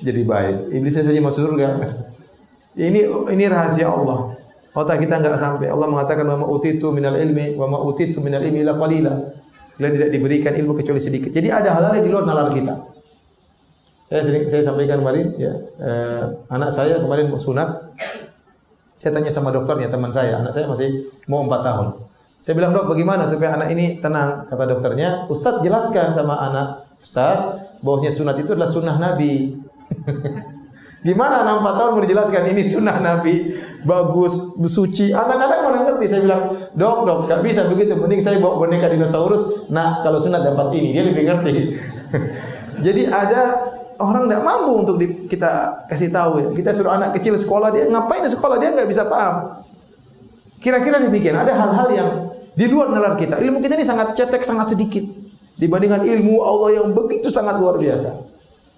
jadi baik. Iblisnya saja masuk surga. Ini rahasia Allah. Otak kita enggak sampai. Allah mengatakan wa ma utitu minal ilmi wa ma utitu minal ilmi illa qalila. Kalian tidak diberikan ilmu kecuali sedikit. Jadi ada hal-hal yang di luar nalar kita. Saya sampaikan kemarin ya, anak saya kemarin mau sunat. Saya tanya sama dokternya, teman saya, anak saya masih mau 4 tahun. Saya bilang, "Dok, bagaimana supaya anak ini tenang?" Kata dokternya, "Ustaz jelaskan sama anak Ustaz bahwasanya sunat itu adalah sunnah Nabi." Gimana anak 4 tahun mau dijelaskan ini sunnah Nabi, bagus, suci. Anak-anak mana ngerti. Saya bilang, dok, gak bisa begitu. Mending saya bawa boneka dinosaurus. Nah, kalau sunat dapat ini, dia lebih ngerti. Jadi ada orang tidak mampu untuk kita kasih tahu. Ya. Kita suruh anak kecil sekolah, dia ngapain di sekolah, dia nggak bisa paham. Kira-kira demikian. Ada hal-hal yang di luar nalar kita. Ilmu kita ini sangat cetek, sangat sedikit dibandingkan ilmu Allah yang begitu sangat luar biasa.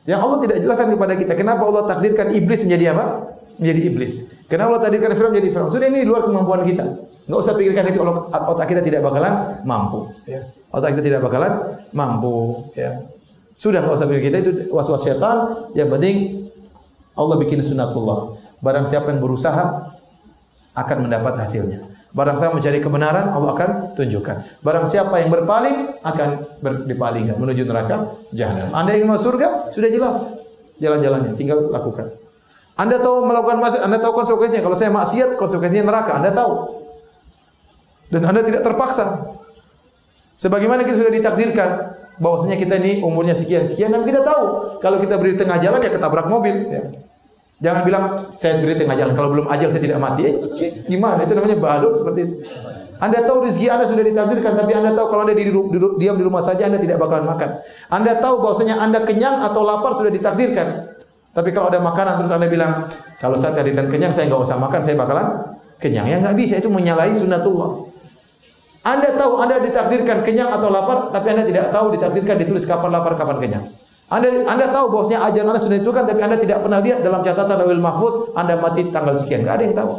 Yang Allah tidak jelaskan kepada kita. Kenapa Allah takdirkan iblis menjadi apa? Menjadi iblis. Kenapa Allah takdirkan Firaun menjadi Firaun? Sudah ini di luar kemampuan kita. Enggak usah pikirkan itu, otak kita tidak bakalan mampu. Ya. Otak kita tidak bakalan mampu. Ya. Sudah enggak usah pikir kita itu was-was setan. Yang penting Allah bikin sunatullah. Barang siapa yang berusaha akan mendapat hasilnya. Barang siapa mencari kebenaran, Allah akan tunjukkan. Barang siapa yang berpaling, akan dipalingkan menuju neraka jahanam. Anda ingin masuk surga, sudah jelas jalan-jalannya, tinggal lakukan. Anda tahu melakukan maksiat, Anda tahu konsekuensinya. Kalau saya maksiat, konsekuensinya neraka, Anda tahu. Dan Anda tidak terpaksa. Sebagaimana kita sudah ditakdirkan bahwasanya kita ini umurnya sekian-sekian, dan kita tahu kalau kita beri di tengah jalan ya ketabrak mobil. Ya. Jangan bilang saya beri tengah jalan, kalau belum ajal saya tidak mati. Gimana? Itu namanya badut seperti itu. Anda tahu rezeki Anda sudah ditakdirkan, tapi Anda tahu kalau Anda diam di rumah saja Anda tidak bakalan makan. Anda tahu bahwasanya Anda kenyang atau lapar sudah ditakdirkan. Tapi kalau ada makanan terus Anda bilang, kalau saya takdirkan kenyang saya enggak usah makan, saya bakalan kenyang. Ya enggak bisa, itu menyalahi sunnatullah. Anda tahu Anda ditakdirkan kenyang atau lapar, tapi Anda tidak tahu ditakdirkan ditulis kapan lapar, kapan kenyang. Anda tahu bahwasanya ajal Anda sudah ditentukan, tapi Anda tidak pernah lihat dalam catatan Lauhul Mahfuz Anda mati tanggal sekian. Enggak ada yang tahu.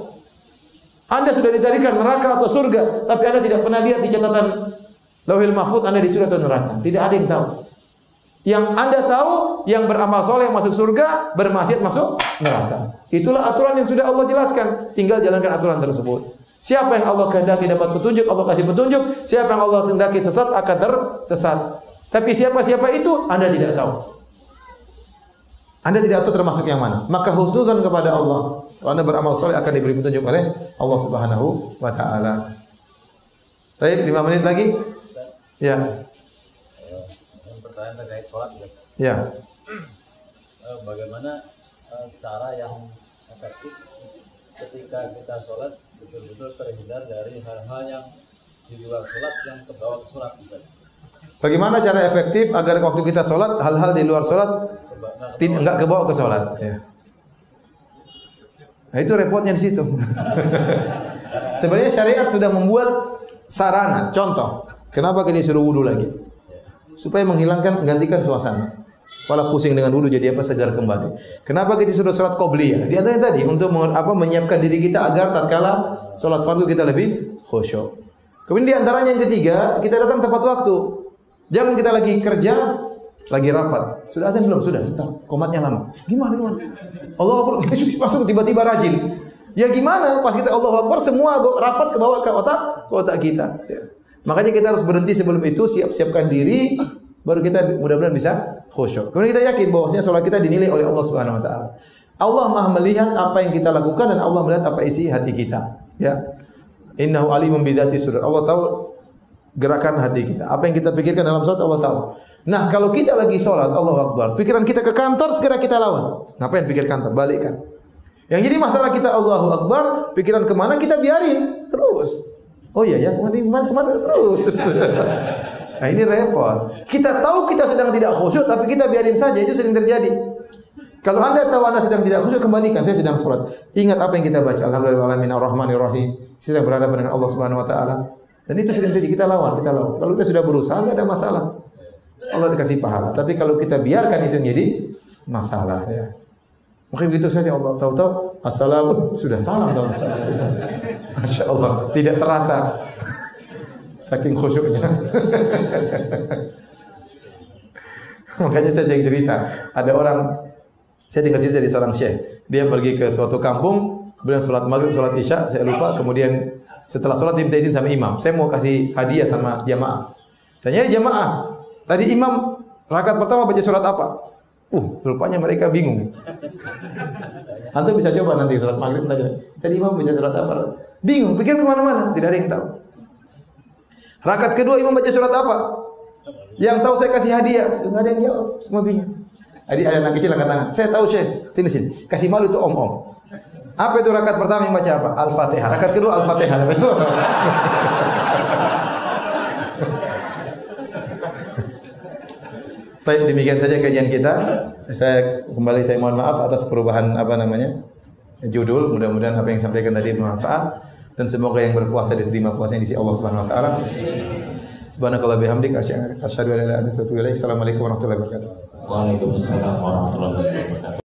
Anda sudah ditakdirkan neraka atau surga, tapi Anda tidak pernah lihat di catatan Lauhul Mahfuz Anda di surga atau neraka. Tidak ada yang tahu. Yang Anda tahu, yang beramal soleh masuk surga, bermaksiat masuk neraka. Itulah aturan yang sudah Allah jelaskan. Tinggal jalankan aturan tersebut. Siapa yang Allah kehendaki dapat petunjuk, Allah kasih petunjuk. Siapa yang Allah kehendaki sesat, akan tersesat. Tapi siapa-siapa itu, Anda tidak tahu. Anda tidak tahu termasuk yang mana. Maka husnuzan kepada Allah. Kalau Anda beramal soleh akan diberi petunjuk oleh Allah Subhanahu wa Ta'ala. Baik, 5 menit lagi. Ya. Pertanyaan terkait sholat. Ya. Bagaimana cara yang efektif ketika kita sholat betul-betul terhindar dari hal-hal yang di luar sholat yang kebawa ke sholat? Bagaimana cara efektif agar waktu kita sholat hal-hal di luar sholat enggak kebawa ke sholat? Ya. Nah, itu repotnya di situ. Sebenarnya syariat sudah membuat sarana. Contoh, kenapa kita disuruh wudu lagi? Supaya menggantikan suasana. Kepala pusing dengan wudu jadi apa segar kembali. Kenapa kita disuruh sholat qobliyah? Di antaranya tadi untuk menyiapkan diri kita agar tatkala sholat fardu kita lebih khusyuk. Kemudian di antaranya yang ketiga, kita datang tepat waktu. Jangan kita lagi kerja, lagi rapat. Sudah azan belum? Sudah, sebentar. Komatnya lama. Gimana? Allah Akbar, langsung tiba-tiba rajin. Ya gimana? Pas kita Allah Akbar, semua rapat ke bawah ke otak kita. Ya. Makanya kita harus berhenti sebelum itu, siapkan diri, baru kita mudah-mudahan bisa khusyuk. Kemudian kita yakin bahwasanya sholat kita dinilai oleh Allah Subhanahu wa Ta'ala. Allah Maha melihat apa yang kita lakukan dan Allah melihat apa isi hati kita. Ya. Innahu alimun bidzati sudur. Allah tahu gerakan hati kita. Apa yang kita pikirkan dalam sholat Allah tahu. Nah, kalau kita lagi sholat, Allahu Akbar, pikiran kita ke kantor, segera kita lawan. Ngapain pikir kantor? Balikkan. Yang jadi masalah kita Allahu Akbar, pikiran kemana kita biarin terus. Oh iya ya, kemana terus. Nah ini repot. Kita tahu kita sedang tidak khusyuk, tapi kita biarin saja, itu sering terjadi. Kalau Anda tahu Anda sedang tidak khusyuk, kembalikan, saya sedang sholat. Ingat apa yang kita baca. Alhamdulillahirabbil alamin arrahmanirrahim. Sedang berhadapan dengan Allah Subhanahu wa Ta'ala. Dan itu sering terjadi, kita lawan. Kalau kita sudah berusaha, tidak ada masalah. Allah dikasih pahala. Tapi kalau kita biarkan itu jadi masalah. Ya. Mungkin begitu saja Allah tahu-tahu. Assalamualaikum. Sudah salam. Masya Allah. Tidak terasa. Saking khusyuknya. Makanya saya sering cerita. Ada orang, saya dengar cerita dari seorang syekh. Dia pergi ke suatu kampung. Kemudian sholat maghrib, sholat isya. Saya lupa. Kemudian setelah sholat diminta izin sama imam. Saya mau kasih hadiah sama jamaah. Tanya jamaah. Tadi imam rakaat pertama baca surat apa? Rupanya mereka bingung. Antum bisa coba nanti surat maghrib tanya. Tadi imam baca surat apa? Bingung, pikir kemana-mana, tidak ada yang tahu. Rakaat kedua imam baca surat apa? Yang tahu saya kasih hadiah, nggak ada yang jawab, semua bingung. Tadi ada anak kecil angkat tangan. Saya tahu Syekh, sini. Kasih malu itu om-om. Apa itu rakaat pertama yang baca apa? Al-Fatihah. Rakaat kedua Al-Fatihah. Baik, demikian saja kajian kita. Saya mohon maaf atas perubahan judul. Mudah-mudahan apa yang disampaikan tadi bermanfaat dan semoga yang berpuasa diterima puasanya di sisi Allah Subhanahu wa Ta'ala. Subhanakallah bihamdika asyhadu an la ilaha illa anta astaghfiruka wa atubu ilaik. Assalamualaikum warahmatullahi wabarakatuh. Waalaikumsalam warahmatullahi wabarakatuh.